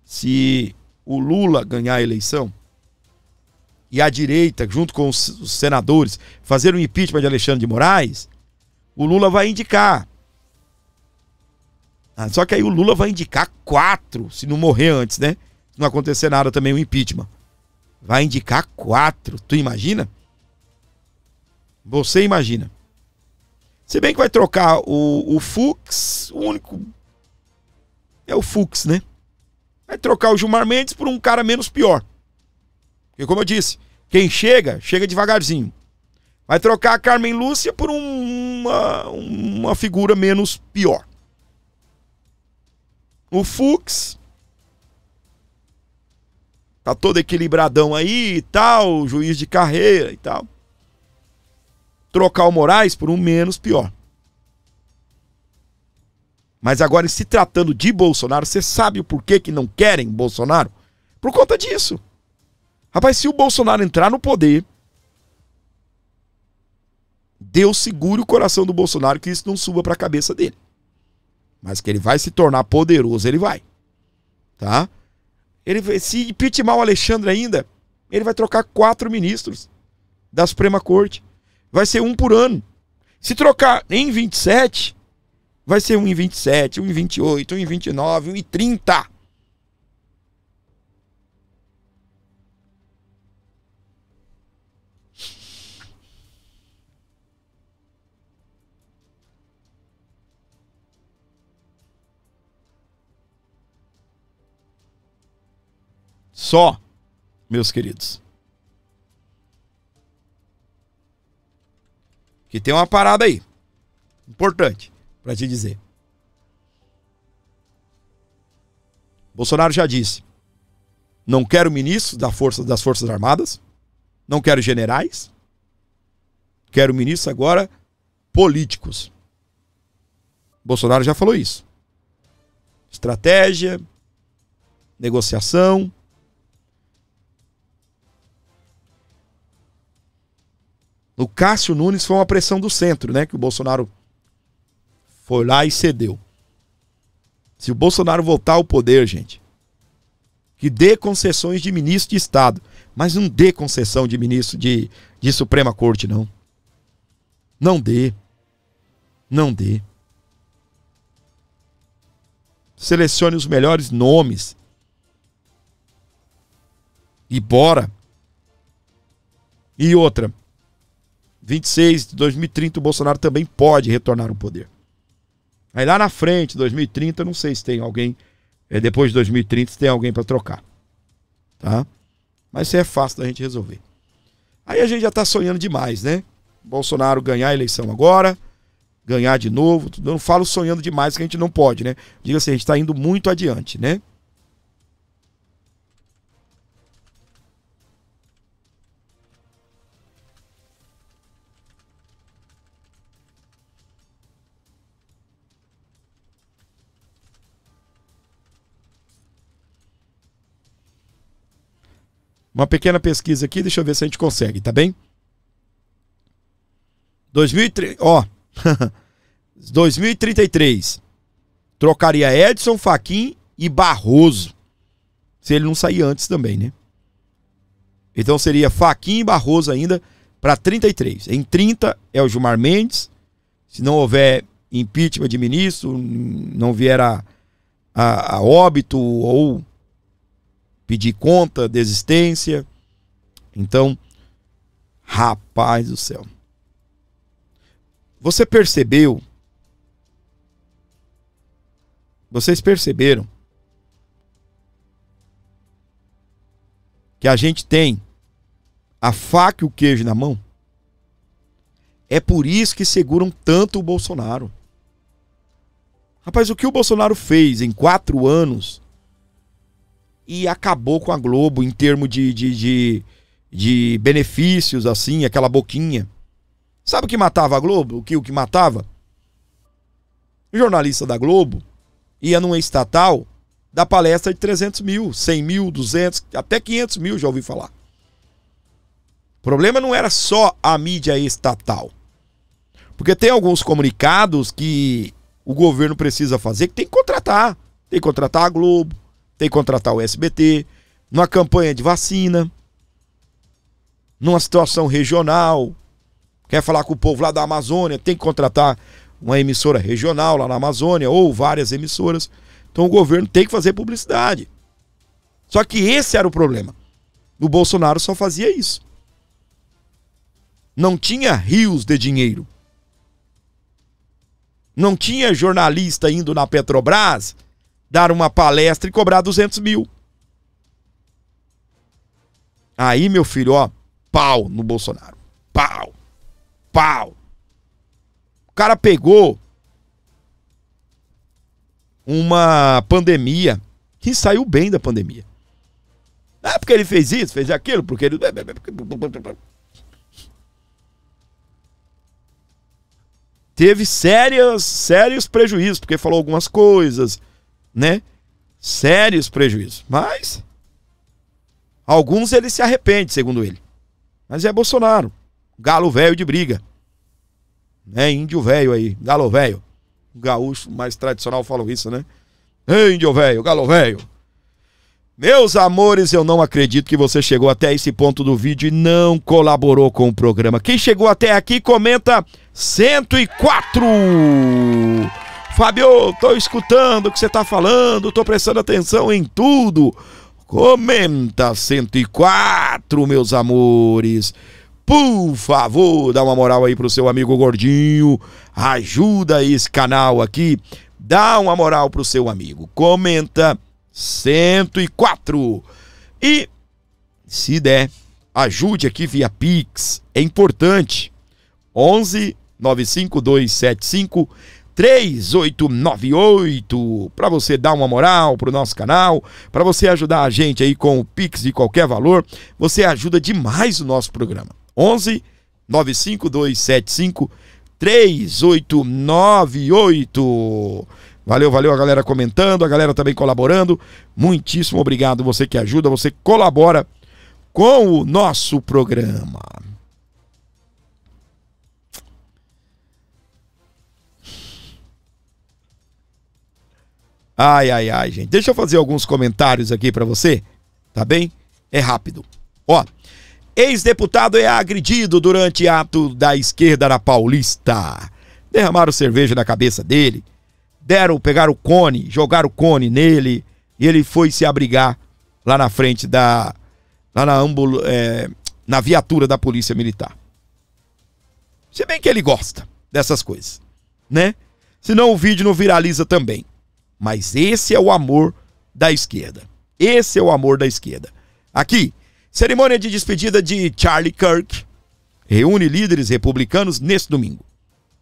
se o Lula ganhar a eleição e a direita, junto com os senadores, fazer um impeachment de Alexandre de Moraes, o Lula vai indicar. Só que aí o Lula vai indicar 4, se não morrer antes, né? Se não acontecer nada também o impeachment. Vai indicar 4, tu imagina? Você imagina. Se bem que vai trocar o Fux, o único... é o Fux, né? Vai trocar o Gilmar Mendes por um cara menos pior. Porque como eu disse, quem chega, chega devagarzinho. Vai trocar a Carmen Lúcia por uma figura menos pior. O Fux tá todo equilibradão aí e tal, juiz de carreira e tal. Trocar o Moraes por um menos pior. Mas agora, se tratando de Bolsonaro, você sabe o porquê que não querem Bolsonaro? Por conta disso. Rapaz, se o Bolsonaro entrar no poder, Deus segure o coração do Bolsonaro que isso não suba para a cabeça dele. Mas que ele vai se tornar poderoso, ele vai. Tá? Se impeachment o Alexandre ainda, ele vai trocar 4 ministros da Suprema Corte. Vai ser um por ano. Se trocar em 27, vai ser um em 27, um em 28, um em 29, um em 30. Só, meus queridos. Que tem uma parada aí importante para te dizer. Bolsonaro já disse: não quero ministros das Forças Armadas, não quero generais, quero ministros agora políticos. Bolsonaro já falou isso. Estratégia, negociação. O Cássio Nunes foi uma pressão do centro, né? Que o Bolsonaro foi lá e cedeu. Se o Bolsonaro voltar ao poder, gente, que dê concessões de ministro de Estado, mas não dê concessão de ministro de Suprema Corte, não. Não dê. Não dê. Selecione os melhores nomes. E bora. E outra. 26 de 2030 o Bolsonaro também pode retornar ao poder. Aí lá na frente, 2030, não sei se tem alguém, depois de 2030, se tem alguém para trocar. Tá? Mas isso é fácil da gente resolver. Aí a gente já tá sonhando demais, né? Bolsonaro ganhar a eleição agora, ganhar de novo. Eu não falo sonhando demais que a gente não pode, né? Diga assim, a gente tá indo muito adiante, né? Uma pequena pesquisa aqui, deixa eu ver se a gente consegue, tá bem? 2033. Trocaria Edson Fachin e Barroso. Se ele não sair antes também, né? Então seria Fachin e Barroso ainda para 33. Em 30 é o Gilmar Mendes. Se não houver impeachment de ministro, não vier a óbito ou pedir conta, desistência. Então, rapaz do céu. Você percebeu? Vocês perceberam que a gente tem a faca e o queijo na mão? É por isso que seguram tanto o Bolsonaro. Rapaz, o que o Bolsonaro fez em 4 anos e acabou com a Globo em termos de benefícios, assim, aquela boquinha. Sabe o que matava a Globo? O que matava? O jornalista da Globo ia numa estatal dar palestra de 300 mil, 100 mil, 200, até 500 mil, já ouvi falar. O problema não era só a mídia estatal. Porque tem alguns comunicados que o governo precisa fazer que tem que contratar. Tem que contratar a Globo, tem que contratar o SBT, numa campanha de vacina, numa situação regional. Quer falar com o povo lá da Amazônia, tem que contratar uma emissora regional lá na Amazônia, ou várias emissoras. Então o governo tem que fazer publicidade. Só que esse era o problema. O Bolsonaro só fazia isso. Não tinha rios de dinheiro. Não tinha jornalista indo na Petrobras dar uma palestra e cobrar 200 mil. Aí, meu filho, ó, pau no Bolsonaro. Pau. Pau. O cara pegou uma pandemia que saiu bem da pandemia. Não é porque ele fez isso, fez aquilo, porque ele... Teve sérios prejuízos, porque falou algumas coisas, né? Sérios prejuízos. Mas alguns ele se arrepende, segundo ele. Mas é Bolsonaro. Galo velho de briga. É índio velho aí, galo velho. O gaúcho mais tradicional falou isso, né? Índio velho, galo velho. Meus amores, eu não acredito que você chegou até esse ponto do vídeo e não colaborou com o programa. Quem chegou até aqui, comenta 104. Fábio, tô escutando o que você tá falando, tô prestando atenção em tudo. Comenta 104, meus amores. Por favor, dá uma moral aí pro seu amigo gordinho. Ajuda esse canal aqui. Dá uma moral pro seu amigo. Comenta 104. E, se der, ajude aqui via Pix. É importante. 11 95275 3898, para você dar uma moral pro nosso canal, para você ajudar a gente aí com o Pix de qualquer valor, você ajuda demais o nosso programa. 11 95275 3898. Valeu, valeu a galera comentando, a galera também colaborando. Muitíssimo obrigado, você que ajuda, você colabora com o nosso programa. Ai, ai, ai, gente. Deixa eu fazer alguns comentários aqui pra você, tá bem? É rápido. Ó, ex-deputado é agredido durante ato da esquerda na Paulista. Derramaram cerveja na cabeça dele, pegaram o cone, jogaram o cone nele e ele foi se abrigar lá na frente na viatura da Polícia Militar. Se bem que ele gosta dessas coisas, né? Senão o vídeo não viraliza também. Mas esse é o amor da esquerda. Esse é o amor da esquerda. Aqui, cerimônia de despedida de Charlie Kirk reúne líderes republicanos neste domingo.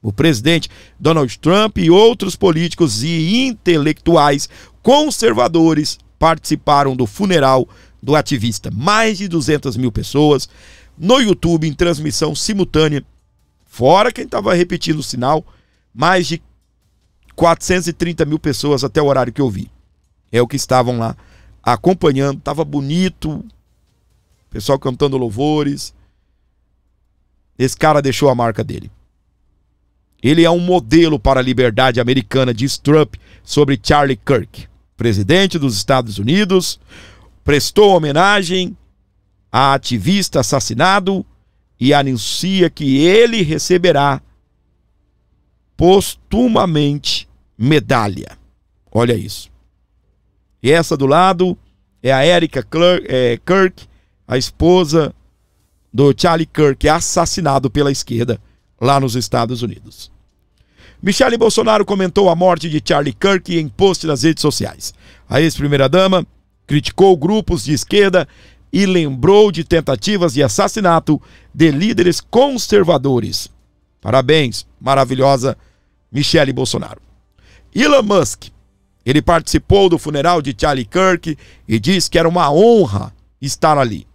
O presidente Donald Trump e outros políticos e intelectuais conservadores participaram do funeral do ativista. Mais de 200 mil pessoas no YouTube em transmissão simultânea. Fora quem estava repetindo o sinal, mais de 430 mil pessoas até o horário que eu vi. É o que estavam lá acompanhando. Tava bonito. Pessoal cantando louvores. Esse cara deixou a marca dele. Ele é um modelo para a liberdade americana, diz Trump sobre Charlie Kirk. Presidente dos Estados Unidos prestou homenagem a ativista assassinado e anuncia que ele receberá postumamente medalha. Olha isso. E essa do lado é a Erika Kirk, a esposa do Charlie Kirk, assassinado pela esquerda lá nos Estados Unidos. Michele Bolsonaro comentou a morte de Charlie Kirk em post nas redes sociais. A ex-primeira-dama criticou grupos de esquerda e lembrou de tentativas de assassinato de líderes conservadores. Parabéns, maravilhosa Michele Bolsonaro. Elon Musk, ele participou do funeral de Charlie Kirk e disse que era uma honra estar ali.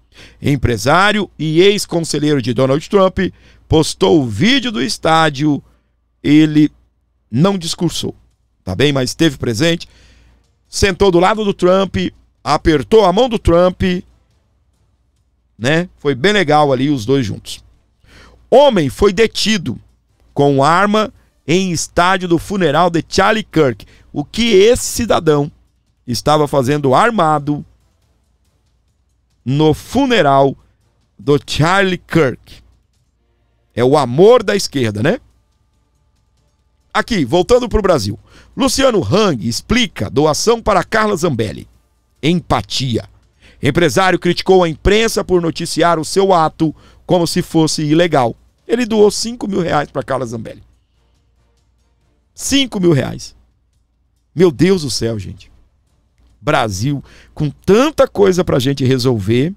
Empresário e ex-conselheiro de Donald Trump postou o vídeo do estádio. Ele não discursou, tá bem? Mas esteve presente, sentou do lado do Trump, apertou a mão do Trump, né? Foi bem legal ali os dois juntos. Homem foi detido com arma em estádio do funeral de Charlie Kirk. O que esse cidadão estava fazendo armado no funeral do Charlie Kirk? É o amor da esquerda, né? Aqui, voltando para o Brasil. Luciano Hang explica doação para Carla Zambelli. Empatia. Empresário criticou a imprensa por noticiar o seu ato como se fosse ilegal. Ele doou R$5.000 para Carla Zambelli. R$5.000. Meu Deus do céu, gente. Brasil, com tanta coisa pra gente resolver,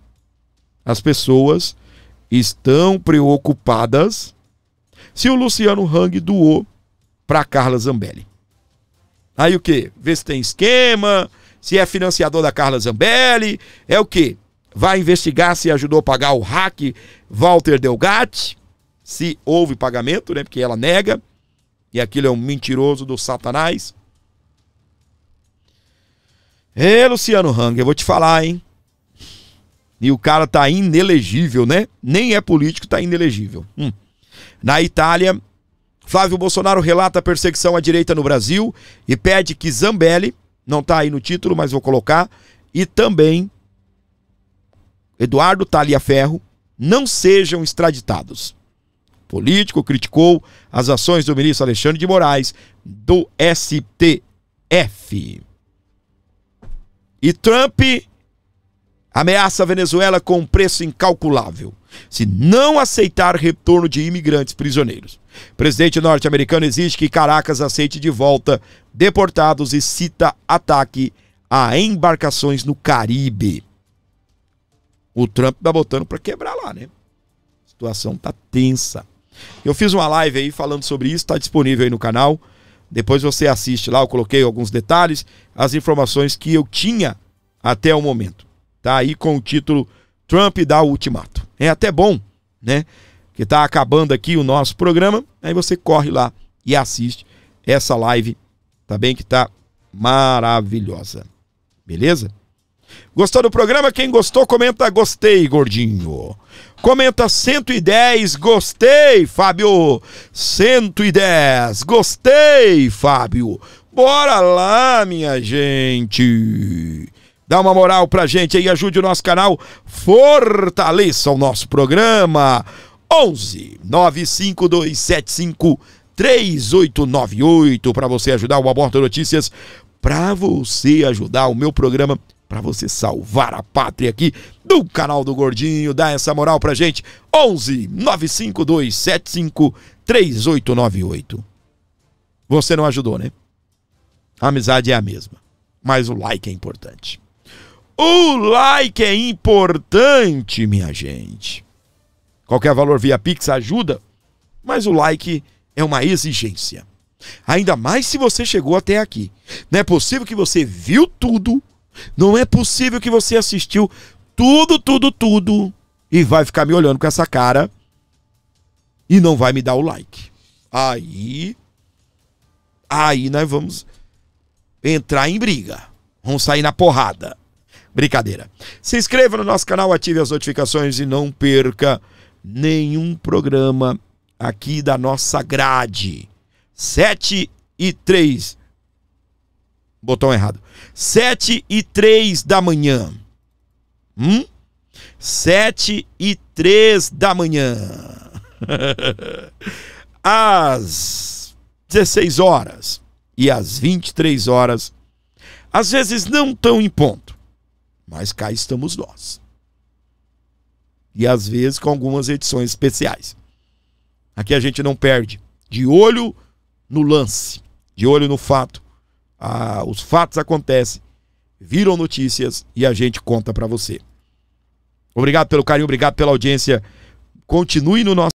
as pessoas estão preocupadas se o Luciano Hang doou para Carla Zambelli. Aí o quê? Vê se tem esquema, se é financiador da Carla Zambelli, é o quê? Vai investigar se ajudou a pagar o hack Walter Delgatti, se houve pagamento, né? Porque ela nega, e aquilo é um mentiroso do Satanás. Luciano Hang, eu vou te falar, hein? E o cara tá inelegível, né? Nem é político, tá inelegível. Na Itália, Flávio Bolsonaro relata a perseguição à direita no Brasil e pede que Zambelli, não tá aí no título, mas vou colocar, e também Eduardo Taliaferro não sejam extraditados. O político criticou as ações do ministro Alexandre de Moraes do STF. E Trump ameaça a Venezuela com um preço incalculável se não aceitar retorno de imigrantes prisioneiros. O presidente norte-americano exige que Caracas aceite de volta deportados e cita ataque a embarcações no Caribe. O Trump tá botando para quebrar lá, né? A situação tá tensa. Eu fiz uma live aí falando sobre isso, tá disponível aí no canal. Depois você assiste lá, eu coloquei alguns detalhes, as informações que eu tinha até o momento. Tá aí com o título Trump dá o ultimato. É até bom, né? Que tá acabando aqui o nosso programa, aí você corre lá e assiste essa live, tá bem? Que tá maravilhosa. Beleza? Gostou do programa? Quem gostou, comenta gostei, gordinho. Comenta 110, gostei, Fábio. 110, gostei, Fábio. Bora lá, minha gente. Dá uma moral pra gente aí, ajude o nosso canal, fortaleça o nosso programa. 11 95275 3898 para você ajudar o Aborto Notícias, para você ajudar o meu programa, para você salvar a pátria aqui do canal do Gordinho. Dá essa moral pra gente. 11 95275 3898. Você não ajudou, né? A amizade é a mesma, mas o like é importante. O like é importante, minha gente. Qualquer valor via Pix ajuda, mas o like é uma exigência. Ainda mais se você chegou até aqui. Não é possível que você viu tudo, não é possível que você assistiu tudo e vai ficar me olhando com essa cara e não vai me dar o like. Aí nós vamos entrar em briga. Vamos sair na porrada. Brincadeira. Se inscreva no nosso canal, ative as notificações e não perca nenhum programa aqui da nossa grade. 7h03. Botão errado. 7h03 da manhã. 7h03 da manhã. Às 16 horas e às 23 horas. Às vezes não tão em ponto, mas cá estamos nós. E às vezes com algumas edições especiais. Aqui a gente não perde. De olho no lance, de olho no fato. Os fatos acontecem, viram notícias e a gente conta pra você. Obrigado pelo carinho, obrigado pela audiência. Continue no nosso